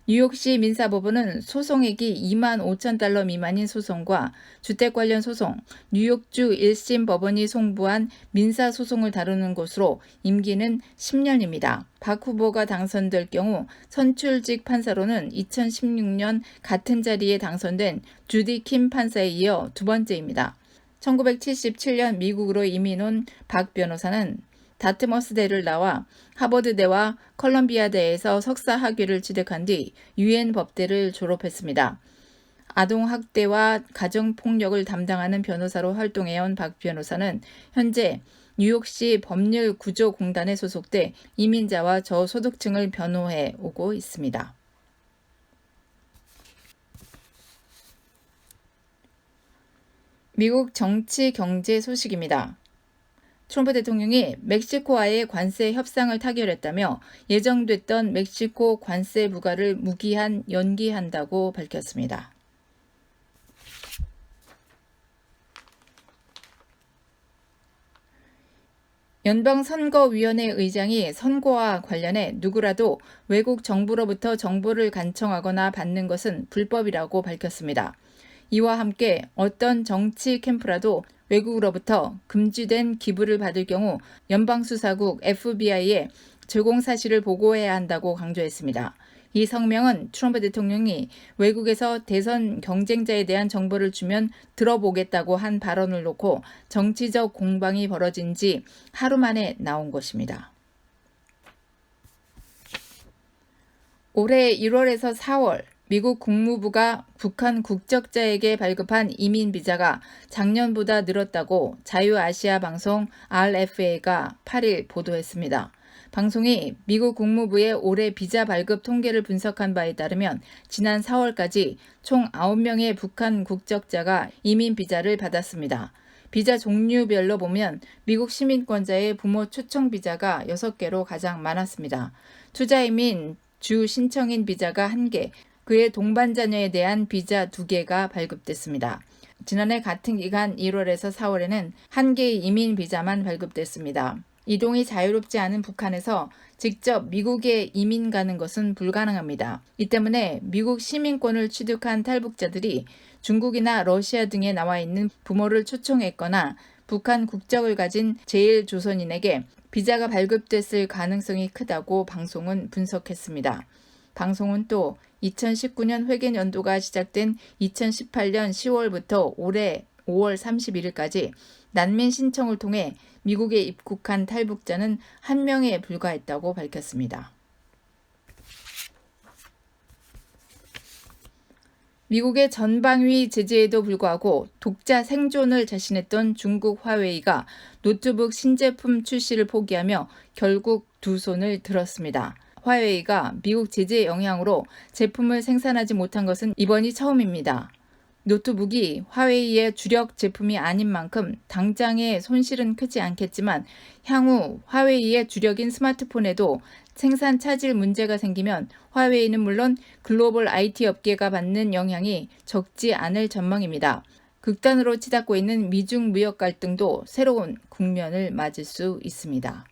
S1: 뉴욕시 민사법원은 소송액이 2만 5천 달러 미만인 소송과 주택 관련 소송, 뉴욕주 1심 법원이 송부한 민사소송을 다루는 곳으로 임기는 10년입니다. 박 후보가 당선될 경우 선출직 판사로는 2016년 같은 자리에 당선된 주디 킴 판사에 이어 두 번째입니다. 1977년 미국으로 이민 온 박 변호사는 다트머스대를 나와 하버드대와 컬럼비아대에서 석사 학위를 취득한 뒤 유엔 법대를 졸업했습니다. 아동학대와 가정폭력을 담당하는 변호사로 활동해온 박 변호사는 현재 뉴욕시 법률구조공단에 소속돼 이민자와 저소득층을 변호해 오고 있습니다. 미국 정치 경제 소식입니다. 트럼프 대통령이 멕시코와의 관세 협상을 타결했다며 예정됐던 멕시코 관세 부과를 무기한 연기한다고 밝혔습니다. 연방선거위원회 의장이 선거와 관련해 누구라도 외국 정부로부터 정보를 간청하거나 받는 것은 불법이라고 밝혔습니다. 이와 함께 어떤 정치 캠프라도 외국으로부터 금지된 기부를 받을 경우 연방수사국 FBI에 제공 사실을 보고해야 한다고 강조했습니다. 이 성명은 트럼프 대통령이 외국에서 대선 경쟁자에 대한 정보를 주면 들어보겠다고 한 발언을 놓고 정치적 공방이 벌어진 지 하루 만에 나온 것입니다. 올해 1월에서 4월 미국 국무부가 북한 국적자에게 발급한 이민 비자가 작년보다 늘었다고 자유아시아 방송 RFA가 8일 보도했습니다. 방송이 미국 국무부의 올해 비자 발급 통계를 분석한 바에 따르면 지난 4월까지 총 9명의 북한 국적자가 이민 비자를 받았습니다. 비자 종류별로 보면 미국 시민권자의 부모 초청 비자가 6개로 가장 많았습니다. 투자이민 주 신청인 비자가 1개, 그의 동반 자녀에 대한 비자 2개가 발급됐습니다. 지난해 같은 기간 1월에서 4월에는 1개의 이민 비자만 발급됐습니다. 이동이 자유롭지 않은 북한에서 직접 미국에 이민 가는 것은 불가능합니다. 이 때문에 미국 시민권을 취득한 탈북자들이 중국이나 러시아 등에 나와 있는 부모를 초청했거나 북한 국적을 가진 제1조선인에게 비자가 발급됐을 가능성이 크다고 방송은 분석했습니다. 방송은 또 2019년 회계 연도가 시작된 2018년 10월부터 올해 5월 31일까지 난민 신청을 통해 미국에 입국한 탈북자는 1명에 불과했다고 밝혔습니다. 미국의 전방위 제재에도 불구하고 독자 생존을 자신했던 중국 화웨이가 노트북 신제품 출시를 포기하며 결국 두 손을 들었습니다. 화웨이가 미국 제재 영향으로 제품을 생산하지 못한 것은 이번이 처음입니다. 노트북이 화웨이의 주력 제품이 아닌 만큼 당장의 손실은 크지 않겠지만 향후 화웨이의 주력인 스마트폰에도 생산 차질 문제가 생기면 화웨이는 물론 글로벌 IT 업계가 받는 영향이 적지 않을 전망입니다. 극단으로 치닫고 있는 미중 무역 갈등도 새로운 국면을 맞을 수 있습니다.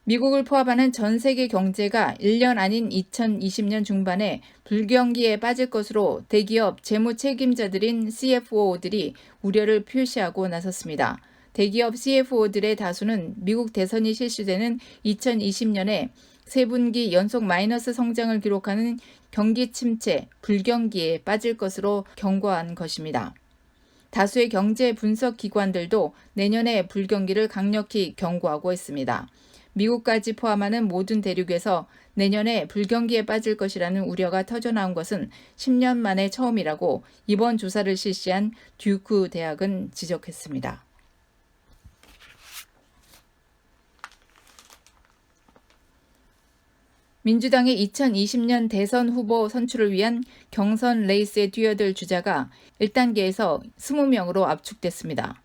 S1: 미국을 포함하는 전 세계 경제가 1년 아닌 2020년 중반에 불경기에 빠질 것으로 대기업 재무 책임자들인 CFO들이 우려를 표시하고 나섰습니다. 대기업 CFO들의 다수는 미국 대선이 실시되는 2020년에 3분기 연속 마이너스 성장을 기록하는 경기 침체, 불경기에 빠질 것으로 경고한 것입니다. 다수의 경제 분석 기관들도 내년에 불경기를 강력히 경고하고 있습니다. 미국까지 포함하는 모든 대륙에서 내년에 불경기에 빠질 것이라는 우려가 터져나온 것은 10년 만에 처음이라고 이번 조사를 실시한 듀크 대학은 지적했습니다. 민주당의 2020년 대선 후보 선출을 위한 경선 레이스에 뛰어들 주자가 1단계에서 20명으로 압축됐습니다.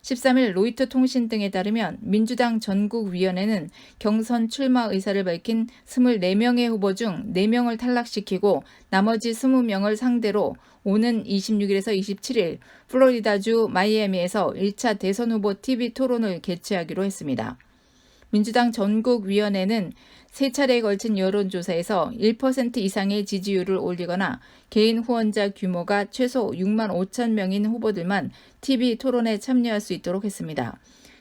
S1: 13일 로이터 통신 등에 따르면 민주당 전국위원회는 경선 출마 의사를 밝힌 24명의 후보 중 4명을 탈락시키고 나머지 20명을 상대로 오는 26일에서 27일 플로리다주 마이애미에서 1차 대선 후보 TV 토론을 개최하기로 했습니다. 민주당 전국위원회는 3차례에 걸친 여론조사에서 1% 이상의 지지율을 올리거나 개인 후원자 규모가 최소 6만 5천 명인 후보들만 TV 토론에 참여할 수 있도록 했습니다.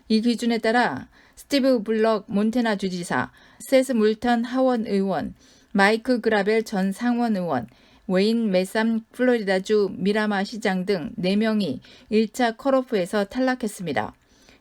S1: 이 기준에 따라 스티브 블럭 몬태나 주지사, 세스 물턴 하원 의원, 마이크 그라벨 전 상원 의원, 웨인 메삼 플로리다주 미라마 시장 등 4명이 1차 컷오프에서 탈락했습니다.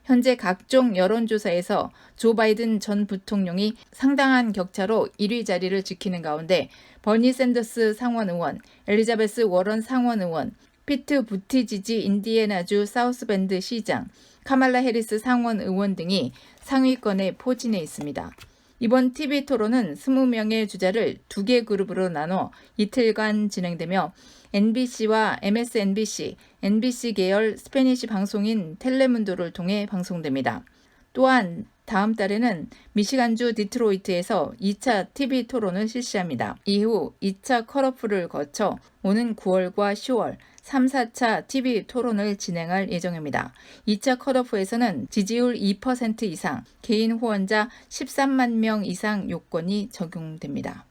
S1: 현재 각종 여론조사에서 조 바이든 전 부통령이 상당한 격차로 1위 자리를 지키는 가운데 버니 샌더스 상원 의원, 엘리자베스 워런 상원 의원, 피트 부티지지 인디애나주 사우스밴드 시장, 카말라 해리스 상원 의원 등이 상위권에 포진해 있습니다. 이번 TV 토론은 20명의 주자를 2개 그룹으로 나눠 이틀간 진행되며 NBC와 MSNBC, NBC 계열 스페니시 방송인 텔레문도를 통해 방송됩니다. 또한 다음 달에는 미시간주 디트로이트에서 2차 TV 토론을 실시합니다. 이후 2차 컷오프를 거쳐 오는 9월과 10월 3, 4차 TV 토론을 진행할 예정입니다. 2차 컷오프에서는 지지율 2% 이상, 개인 후원자 13만 명 이상 요건이 적용됩니다.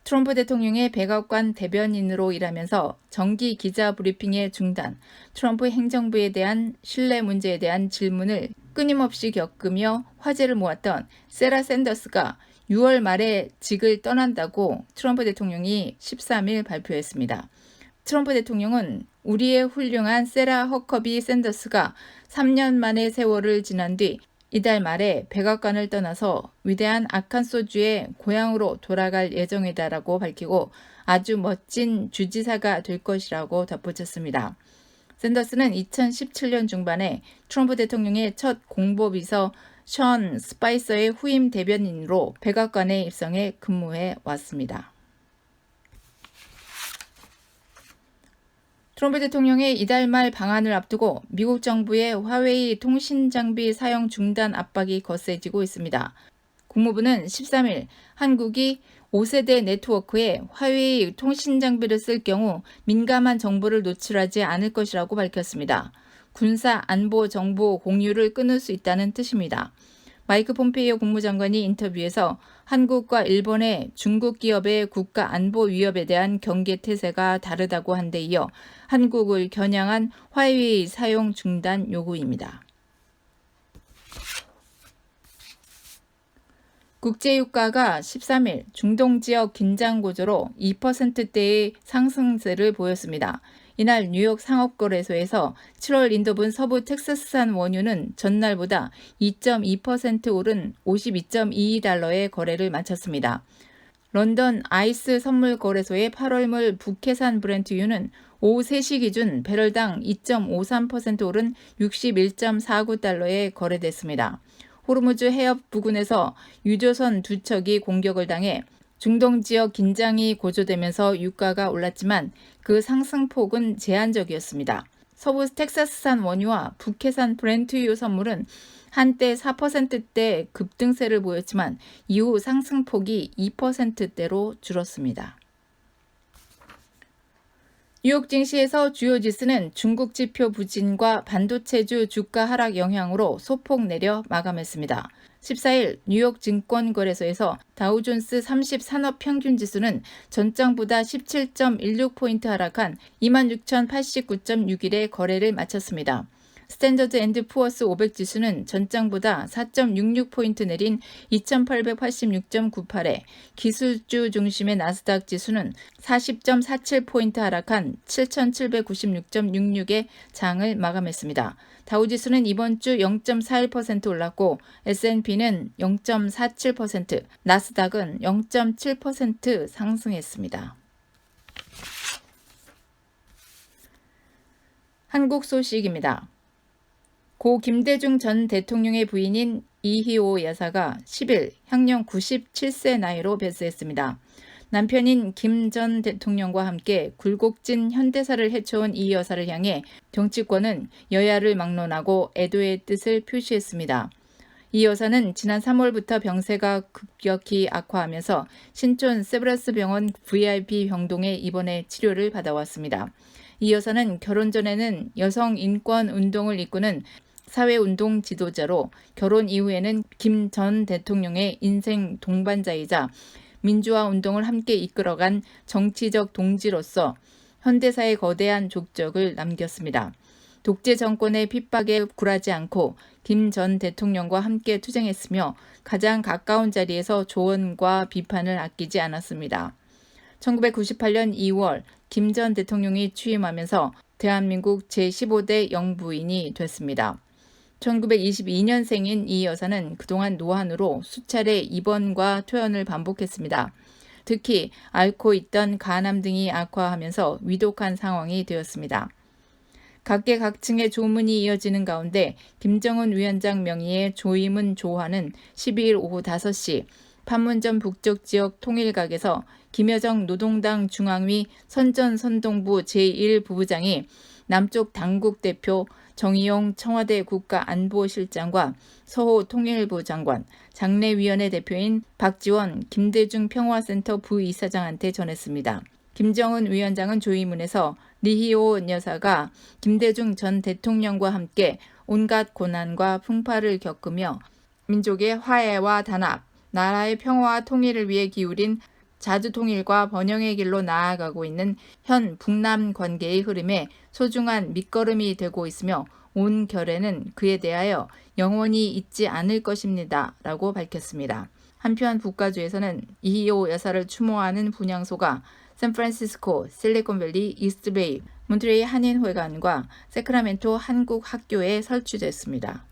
S1: 트럼프 대통령의 백악관 대변인으로 일하면서 정기 기자 브리핑의 중단, 트럼프 행정부에 대한 신뢰 문제에 대한 질문을 끊임없이 겪으며 화제를 모았던 세라 샌더스가 6월 말에 직을 떠난다고 트럼프 대통령이 13일 발표했습니다. 트럼프 대통령은 우리의 훌륭한 세라 허커비 샌더스가 3년 만에 세월을 지난 뒤 이달 말에 백악관을 떠나서 위대한 아칸소주의 고향으로 돌아갈 예정이다라고 밝히고 아주 멋진 주지사가 될 것이라고 덧붙였습니다. 샌더스는 2017년 중반에 트럼프 대통령의 첫 공보비서 션 스파이서의 후임 대변인으로 백악관에 입성해 근무해 왔습니다. 트럼프 대통령의 이달 말 방한을 앞두고 미국 정부의 화웨이 통신 장비 사용 중단 압박이 거세지고 있습니다. 국무부는 13일 한국이 5세대 네트워크에 화웨이 통신 장비를 쓸 경우 민감한 정보를 노출하지 않을 것이라고 밝혔습니다. 군사 안보 정보 공유를 끊을 수 있다는 뜻입니다. 마이크 폼페이오 국무장관이 인터뷰에서 한국과 일본의 중국 기업의 국가 안보 위협에 대한 경계 태세가 다르다고 한 데 이어 한국을 겨냥한 화웨이 사용 중단 요구입니다. 국제유가가 13일 중동 지역 긴장 고조로 2%대의 상승세를 보였습니다. 이날 뉴욕 상업거래소에서 7월 인도분 서부 텍사스산 원유는 전날보다 2.2% 오른 52.22달러에 거래를 마쳤습니다. 런던 아이스 선물 거래소의 8월물 북해산 브렌트유는 오후 3시 기준 배럴당 2.53% 오른 61.49달러에 거래됐습니다. 호르무즈 해협 부근에서 유조선 2척이 공격을 당해 중동 지역 긴장이 고조되면서 유가가 올랐지만 그 상승폭은 제한적이었습니다. 서부 텍사스산 원유와 북해산 브렌트유 선물은 한때 4%대 급등세를 보였지만 이후 상승폭이 2%대로 줄었습니다. 뉴욕 증시에서 주요 지수는 중국 지표 부진과 반도체주 주가 하락 영향으로 소폭 내려 마감했습니다. 14일 뉴욕 증권거래소에서 다우존스 30 산업평균지수는 전장보다 17.16포인트 하락한 26,089.61에 거래를 마쳤습니다. 스탠더드 앤드 푸어스 500 지수는 전장보다 4.66포인트 내린 2886.98에 기술주 중심의 나스닥 지수는 40.47포인트 하락한 7796.66에 장을 마감했습니다. 다우지수는 이번 주 0.41% 올랐고 S&P는 0.47%, 나스닥은 0.7% 상승했습니다. 한국 소식입니다. 고 김대중 전 대통령의 부인인 이희호 여사가 10일 향년 97세 나이로 별세했습니다. 남편인 김 전 대통령과 함께 굴곡진 현대사를 헤쳐온 이 여사를 향해 정치권은 여야를 막론하고 애도의 뜻을 표시했습니다. 이 여사는 지난 3월부터 병세가 급격히 악화하면서 신촌 세브란스 병원 VIP 병동에 입원해 치료를 받아왔습니다. 이 여사는 결혼 전에는 여성 인권 운동을 이끄는 사회운동 지도자로 결혼 이후에는 김 전 대통령의 인생 동반자이자 민주화 운동을 함께 이끌어간 정치적 동지로서 현대사의 거대한 족적을 남겼습니다. 독재 정권의 핍박에 굴하지 않고 김 전 대통령과 함께 투쟁했으며 가장 가까운 자리에서 조언과 비판을 아끼지 않았습니다. 1998년 2월 김 전 대통령이 취임하면서 대한민국 제15대 영부인이 됐습니다. 1922년생인 이 여사는 그동안 노안으로 수차례 입원과 퇴원을 반복했습니다. 특히 앓고 있던 간암 등이 악화하면서 위독한 상황이 되었습니다. 각계각층의 조문이 이어지는 가운데 김정은 위원장 명의의 조임은 조화는 12일 오후 5시 판문점 북쪽 지역 통일각에서 김여정 노동당 중앙위 선전선동부 제1부부장이 남쪽 당국 대표 정의용 청와대 국가안보실장과 서호 통일부 장관, 장례위원회 대표인 박지원 김대중 평화센터 부이사장한테 전했습니다. 김정은 위원장은 조의문에서 리희호 여사가 김대중 전 대통령과 함께 온갖 고난과 풍파를 겪으며 민족의 화해와 단합, 나라의 평화와 통일을 위해 기울인 자주통일과 번영의 길로 나아가고 있는 현 북남 관계의 흐름에 소중한 밑거름이 되고 있으며 온 결에는 그에 대하여 영원히 잊지 않을 것입니다. 라고 밝혔습니다. 한편 북가주에서는 이희호 여사를 추모하는 분향소가 샌프란시스코, 실리콘밸리, 이스트베이, 몬트레이 한인회관과 세크라멘토 한국학교에 설치됐습니다.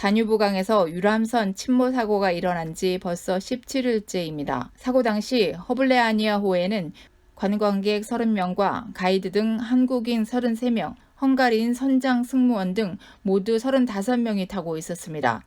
S1: 다뉴브강에서 유람선 침몰 사고가 일어난 지 벌써 17일째입니다. 사고 당시 허블레아니아호에는 관광객 30명과 가이드 등 한국인 33명, 헝가리인 선장 승무원 등 모두 35명이 타고 있었습니다.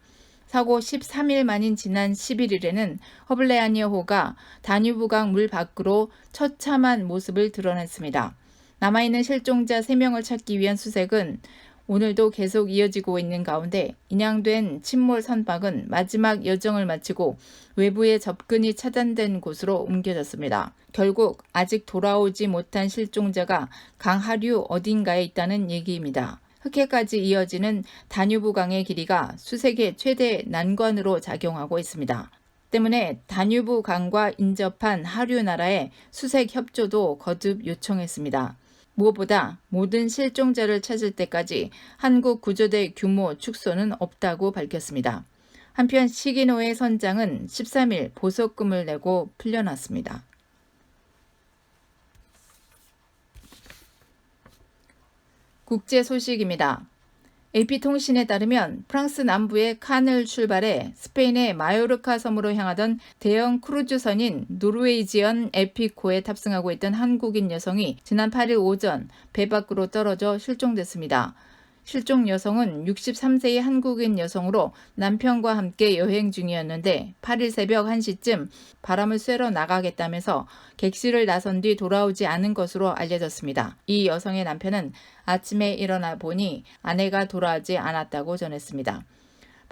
S1: 사고 13일 만인 지난 11일에는 허블레아니아호가 다뉴브강 물 밖으로 처참한 모습을 드러냈습니다. 남아있는 실종자 3명을 찾기 위한 수색은 오늘도 계속 이어지고 있는 가운데 인양된 침몰 선박은 마지막 여정을 마치고 외부의 접근이 차단된 곳으로 옮겨졌습니다. 결국 아직 돌아오지 못한 실종자가 강 하류 어딘가에 있다는 얘기입니다. 흑해까지 이어지는 다뉴브강의 길이가 수색의 최대 난관으로 작용하고 있습니다. 때문에 다뉴브강과 인접한 하류 나라의 수색 협조도 거듭 요청했습니다. 무엇보다 모든 실종자를 찾을 때까지 한국 구조대 규모 축소는 없다고 밝혔습니다. 한편 시기노의 선장은 13일 보석금을 내고 풀려났습니다. 국제 소식입니다. AP통신에 따르면 프랑스 남부의 칸을 출발해 스페인의 마요르카 섬으로 향하던 대형 크루즈선인 노르웨이지언 에피코에 탑승하고 있던 한국인 여성이 지난 8일 오전 배 밖으로 떨어져 실종됐습니다. 실종 여성은 63세의 한국인 여성으로 남편과 함께 여행 중이었는데 8일 새벽 1시쯤 바람을 쐬러 나가겠다면서 객실을 나선 뒤 돌아오지 않은 것으로 알려졌습니다. 이 여성의 남편은 아침에 일어나 보니 아내가 돌아오지 않았다고 전했습니다.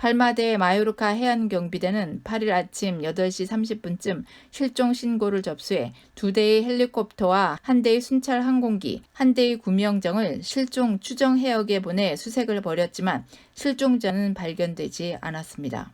S1: 팔마데 마요르카 해안경비대는 8일 아침 8시 30분쯤 실종 신고를 접수해 2대의 헬리콥터와 1대의 순찰 항공기, 1대의 구명정을 실종 추정 해역에 보내 수색을 벌였지만 실종자는 발견되지 않았습니다.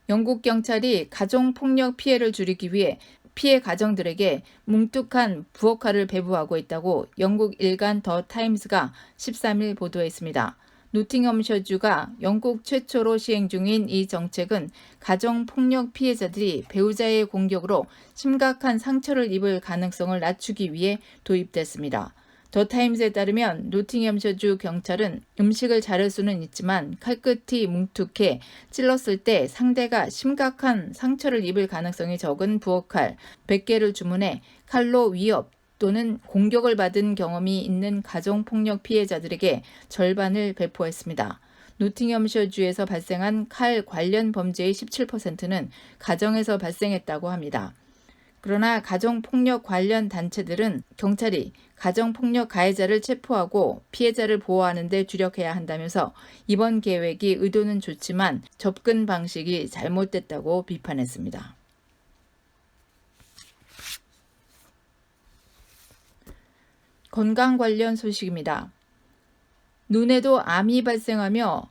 S1: 영국 경찰이 가정폭력 피해를 줄이기 위해 피해 가정들에게 뭉툭한 부엌칼을 배부하고 있다고 영국 일간 더 타임스가 13일 보도했습니다. 노팅엄셔주가 영국 최초로 시행 중인 이 정책은 가정폭력 피해자들이 배우자의 공격으로 심각한 상처를 입을 가능성을 낮추기 위해 도입됐습니다. 더 타임스에 따르면 노팅엄셔주 경찰은 음식을 자를 수는 있지만 칼끝이 뭉툭해 찔렀을 때 상대가 심각한 상처를 입을 가능성이 적은 부엌칼 100개를 주문해 칼로 위협 또는 공격을 받은 경험이 있는 가정폭력 피해자들에게 절반을 배포했습니다. 노팅엄셔주에서 발생한 칼 관련 범죄의 17%는 가정에서 발생했다고 합니다. 그러나 가정폭력 관련 단체들은 경찰이 가정폭력 가해자를 체포하고 피해자를 보호하는 데 주력해야 한다면서 이번 계획이 의도는 좋지만 접근 방식이 잘못됐다고 비판했습니다. 건강 관련 소식입니다. 눈에도 암이 발생하며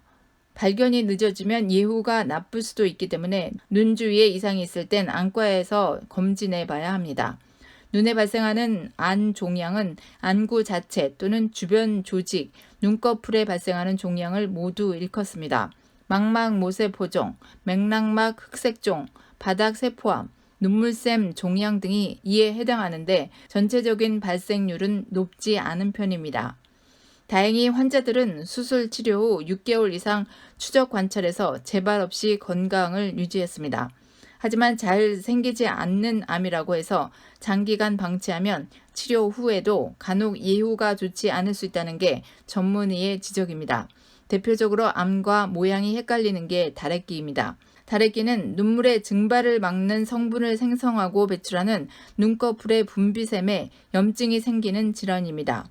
S1: 발견이 늦어지면 예후가 나쁠 수도 있기 때문에 눈 주위에 이상이 있을 땐 안과에서 검진해 봐야 합니다. 눈에 발생하는 안 종양은 안구 자체 또는 주변 조직, 눈꺼풀에 발생하는 종양을 모두 일컫습니다. 망막 모세포종, 맥락막 흑색종, 바닥 세포암, 눈물샘 종양 등이 이에 해당하는데 전체적인 발생률은 높지 않은 편입니다. 다행히 환자들은 수술 치료 후 6개월 이상 추적 관찰에서 재발 없이 건강을 유지했습니다. 하지만 잘 생기지 않는 암이라고 해서 장기간 방치하면 치료 후에도 간혹 예후가 좋지 않을 수 있다는 게 전문의의 지적입니다. 대표적으로 암과 모양이 헷갈리는 게 다래끼입니다. 다래끼는 눈물의 증발을 막는 성분을 생성하고 배출하는 눈꺼풀의 분비샘에 염증이 생기는 질환입니다.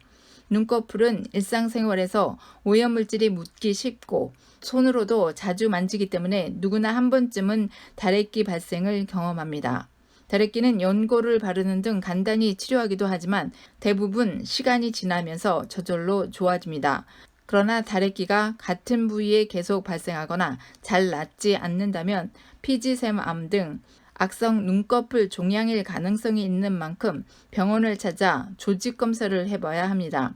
S1: 눈꺼풀은 일상생활에서 오염물질이 묻기 쉽고 손으로도 자주 만지기 때문에 누구나 한 번쯤은 다래끼 발생을 경험합니다. 다래끼는 연고를 바르는 등 간단히 치료하기도 하지만 대부분 시간이 지나면서 저절로 좋아집니다. 그러나 다래끼가 같은 부위에 계속 발생하거나 잘 낫지 않는다면 피지샘암 등 악성 눈꺼풀 종양일 가능성이 있는 만큼 병원을 찾아 조직 검사를 해봐야 합니다.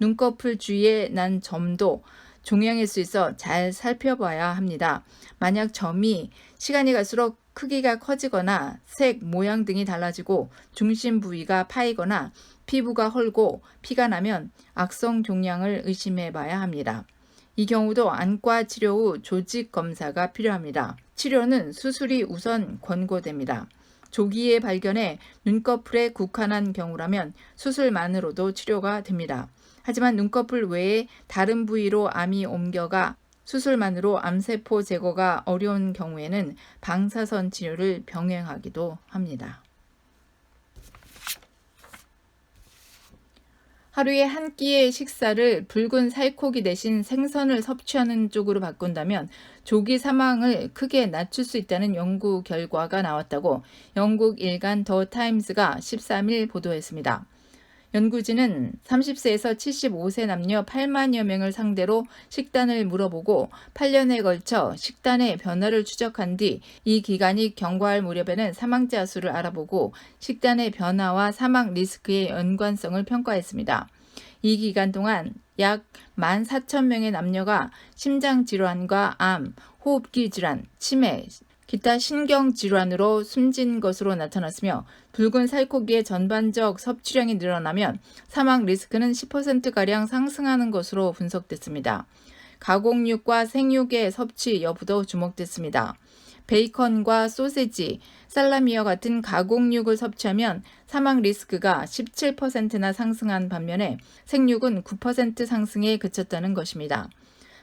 S1: 눈꺼풀 주위에 난 점도 종양일 수 있어 잘 살펴봐야 합니다. 만약 점이 시간이 갈수록 크기가 커지거나 색, 모양 등이 달라지고 중심 부위가 파이거나 피부가 헐고 피가 나면 악성 종양을 의심해 봐야 합니다. 이 경우도 안과 치료 후 조직 검사가 필요합니다. 치료는 수술이 우선 권고됩니다. 조기에 발견해 눈꺼풀에 국한한 경우라면 수술만으로도 치료가 됩니다. 하지만 눈꺼풀 외에 다른 부위로 암이 옮겨가 수술만으로 암세포 제거가 어려운 경우에는 방사선 치료를 병행하기도 합니다. 하루에 한 끼의 식사를 붉은 살코기 대신 생선을 섭취하는 쪽으로 바꾼다면 조기 사망을 크게 낮출 수 있다는 연구 결과가 나왔다고 영국 일간 더 타임스가 13일 보도했습니다. 연구진은 30세에서 75세 남녀 8만여 명을 상대로 식단을 물어보고 8년에 걸쳐 식단의 변화를 추적한 뒤 이 기간이 경과할 무렵에는 사망자 수를 알아보고 식단의 변화와 사망 리스크의 연관성을 평가했습니다. 이 기간 동안 약 14,000명의 남녀가 심장질환과 암, 호흡기 질환, 치매, 기타 신경질환으로 숨진 것으로 나타났으며 붉은 살코기의 전반적 섭취량이 늘어나면 사망 리스크는 10%가량 상승하는 것으로 분석됐습니다. 가공육과 생육의 섭취 여부도 주목됐습니다. 베이컨과 소세지, 살라미와 같은 가공육을 섭취하면 사망 리스크가 17%나 상승한 반면에 생육은 9% 상승에 그쳤다는 것입니다.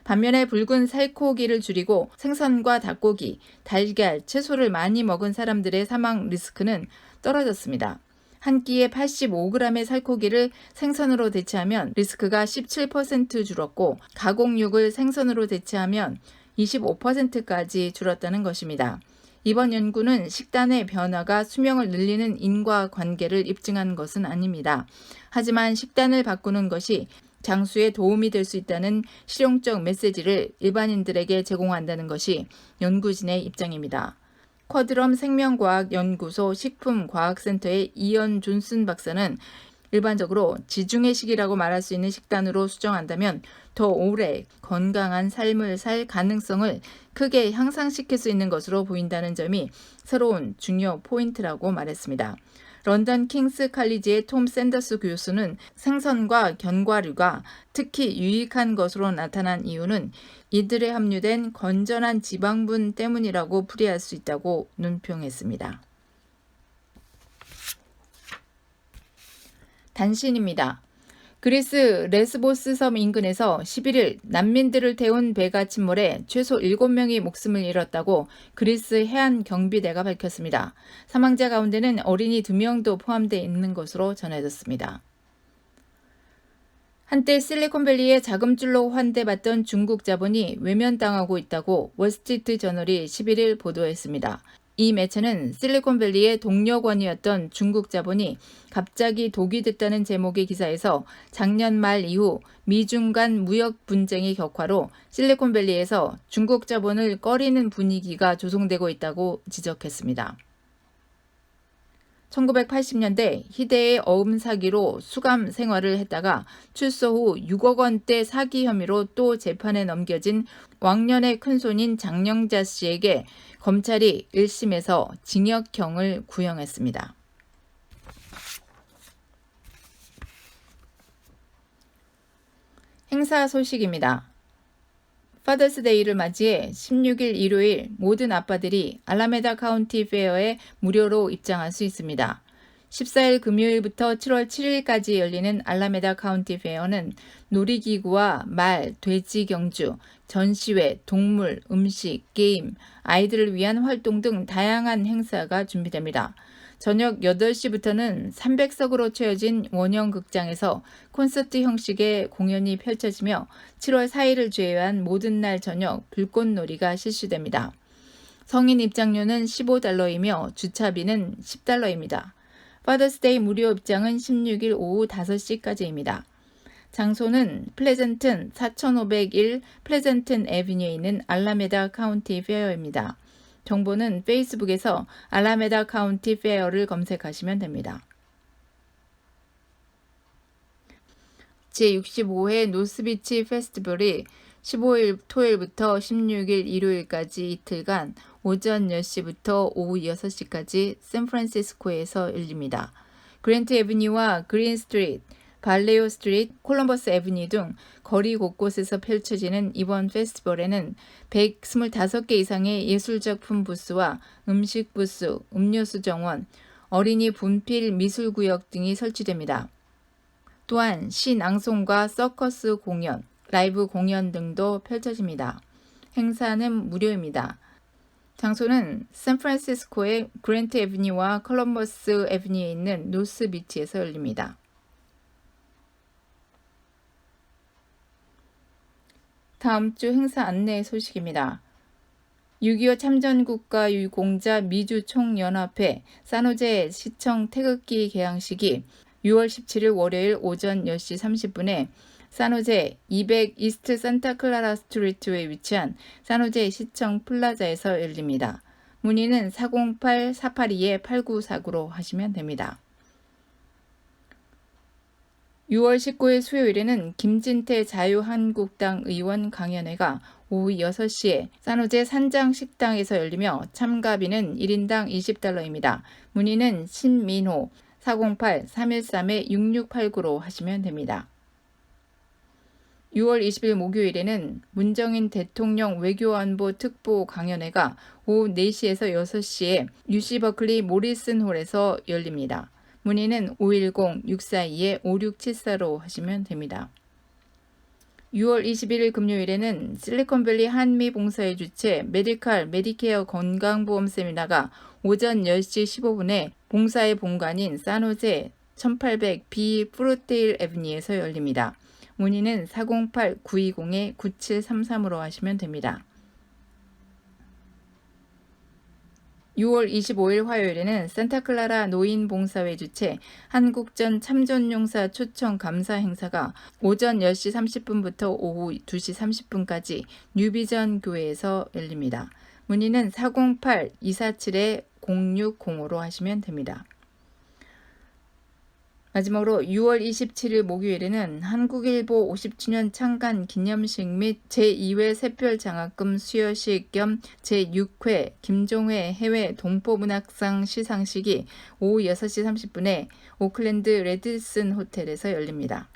S1: 반면에 붉은 살코기를 줄이고 생선과 닭고기, 달걀, 채소를 많이 먹은 사람들의 사망 리스크는 떨어졌습니다. 한 끼에 85g의 살코기를 생선으로 대체하면 리스크가 17% 줄었고 가공육을 생선으로 대체하면 25%까지 줄었다는 것입니다. 이번 연구는 식단의 변화가 수명을 늘리는 인과관계를 입증한 것은 아닙니다. 하지만 식단을 바꾸는 것이 장수에 도움이 될 수 있다는 실용적 메시지를 일반인들에게 제공한다는 것이 연구진의 입장입니다. 쿼드럼 생명과학연구소 식품과학센터의 이언 존슨 박사는 일반적으로 지중해식이라고 말할 수 있는 식단으로 수정한다면 더 오래 건강한 삶을 살 가능성을 크게 향상시킬 수 있는 것으로 보인다는 점이 새로운 중요 포인트라고 말했습니다. 런던 킹스 칼리지의 톰 샌더스 교수는 생선과 견과류가 특히 유익한 것으로 나타난 이유는 이들에 함유된 건전한 지방분 때문이라고 풀이할 수 있다고 논평했습니다. 단신입니다. 그리스 레스보스 섬 인근에서 11일 난민들을 태운 배가 침몰해 최소 7명이 목숨을 잃었다고 그리스 해안경비대가 밝혔습니다. 사망자 가운데는 어린이 2명도 포함되어 있는 것으로 전해졌습니다. 한때 실리콘밸리의 자금줄로 환대받던 중국 자본이 외면당하고 있다고 월스트리트 저널이 11일 보도했습니다. 이 매체는 실리콘밸리의 동력원이었던 중국 자본이 갑자기 독이 됐다는 제목의 기사에서 작년 말 이후 미중 간 무역 분쟁의 격화로 실리콘밸리에서 중국 자본을 꺼리는 분위기가 조성되고 있다고 지적했습니다. 1980년대 희대의 어음 사기로 수감 생활을 했다가 출소 후 6억 원대 사기 혐의로 또 재판에 넘겨진 왕년의 큰손인 장영자 씨에게 검찰이 1심에서 징역형을 구형했습니다. 행사 소식입니다. 파더스데이를 맞이해 16일 일요일 모든 아빠들이 알라메다 카운티 페어에 무료로 입장할 수 있습니다. 14일 금요일부터 7월 7일까지 열리는 알라메다 카운티 페어는 놀이기구와 말, 돼지 경주, 전시회, 동물, 음식, 게임, 아이들을 위한 활동 등 다양한 행사가 준비됩니다. 저녁 8시부터는 300석으로 채워진 원형 극장에서 콘서트 형식의 공연이 펼쳐지며 7월 4일을 제외한 모든 날 저녁 불꽃놀이가 실시됩니다. 성인 입장료는 $15이며 주차비는 $10입니다. 파더스데이 무료 입장은 16일 오후 5시까지입니다. 장소는 플레전튼 4501 플레전튼 애비뉴에 있는 알라메다 카운티 페어입니다. 정보는 페이스북에서 알라메다 카운티 페어를 검색하시면 됩니다. 제65회 노스비치 페스티벌이 15일 토요일부터 16일 일요일까지 이틀간 오전 10시부터 오후 6시까지 샌프란시스코에서 열립니다. 그랜트 애비뉴와 그린 스트리트, 발레오 스트리트, 콜럼버스 애비뉴 등 거리 곳곳에서 펼쳐지는 이번 페스티벌에는 125개 이상의 예술작품 부스와 음식 부스, 음료수 정원, 어린이 분필 미술구역 등이 설치됩니다. 또한 시 낭송과 서커스 공연, 라이브 공연 등도 펼쳐집니다. 행사는 무료입니다. 장소는 샌프란시스코의 그랜트 애비뉴와 콜럼버스 애비뉴에 있는 노스 비치에서 열립니다. 다음 주 행사 안내 소식입니다. 6.25 참전국가 유공자 미주총연합회 산호제 시청 태극기 개항식이 6월 17일 월요일 오전 10시 30분에 산호제 200 이스트 산타클라라 스트리트에 위치한 산호제 시청 플라자에서 열립니다. 문의는 408-482-8949로 하시면 됩니다. 6월 19일 수요일에는 김진태 자유한국당 의원 강연회가 오후 6시에 산호제 산장식당에서 열리며 참가비는 1인당 $20입니다. 문의는 신민호 408-313-6689로 하시면 됩니다. 6월 20일 목요일에는 문정인 대통령 외교안보 특보 강연회가 오후 4시에서 6시에 UC 버클리 모리슨 홀에서 열립니다. 문의는 510-642-5674로 하시면 됩니다. 6월 21일 금요일에는 실리콘밸리 한미봉사회 주최 메디케어 건강보험 세미나가 오전 10시 15분에 봉사의 본관인 산호제 1800B 프루테일 애비뉴에서 열립니다. 문의는 408-920-9733으로 하시면 됩니다. 6월 25일 화요일에는 산타클라라 노인봉사회 주최 한국전 참전용사 초청 감사 행사가 오전 10시 30분부터 오후 2시 30분까지 뉴비전 교회에서 열립니다. 문의는 408-247-0605로 하시면 됩니다. 마지막으로 6월 27일 목요일에는 한국일보 50주년 창간 기념식 및 제2회 샛별장학금 수여식 겸 제6회 김종회 해외 동포문학상 시상식이 오후 6시 30분에 오클랜드 레디슨 호텔에서 열립니다.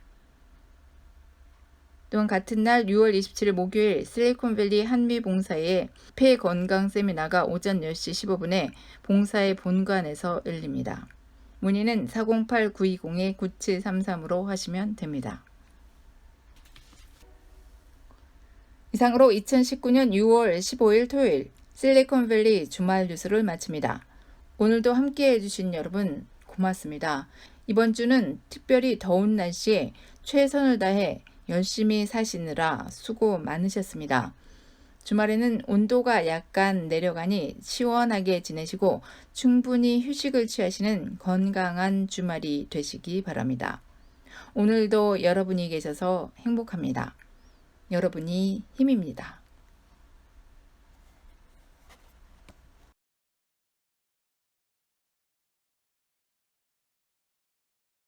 S1: 또한 같은 날 6월 27일 목요일 실리콘밸리 한미봉사의 폐건강 세미나가 오전 10시 15분에 봉사의 본관에서 열립니다. 문의는 408-920-9733으로 하시면 됩니다. 이상으로 2019년 6월 15일 토요일 실리콘밸리 주말 뉴스를 마칩니다. 오늘도 함께 해주신 여러분 고맙습니다. 이번 주는 특별히 더운 날씨에 최선을 다해 열심히 사시느라 수고 많으셨습니다. 주말에는 온도가 약간 내려가니 시원하게 지내시고 충분히 휴식을 취하시는 건강한 주말이 되시기 바랍니다. 오늘도 여러분이 계셔서 행복합니다. 여러분이 힘입니다.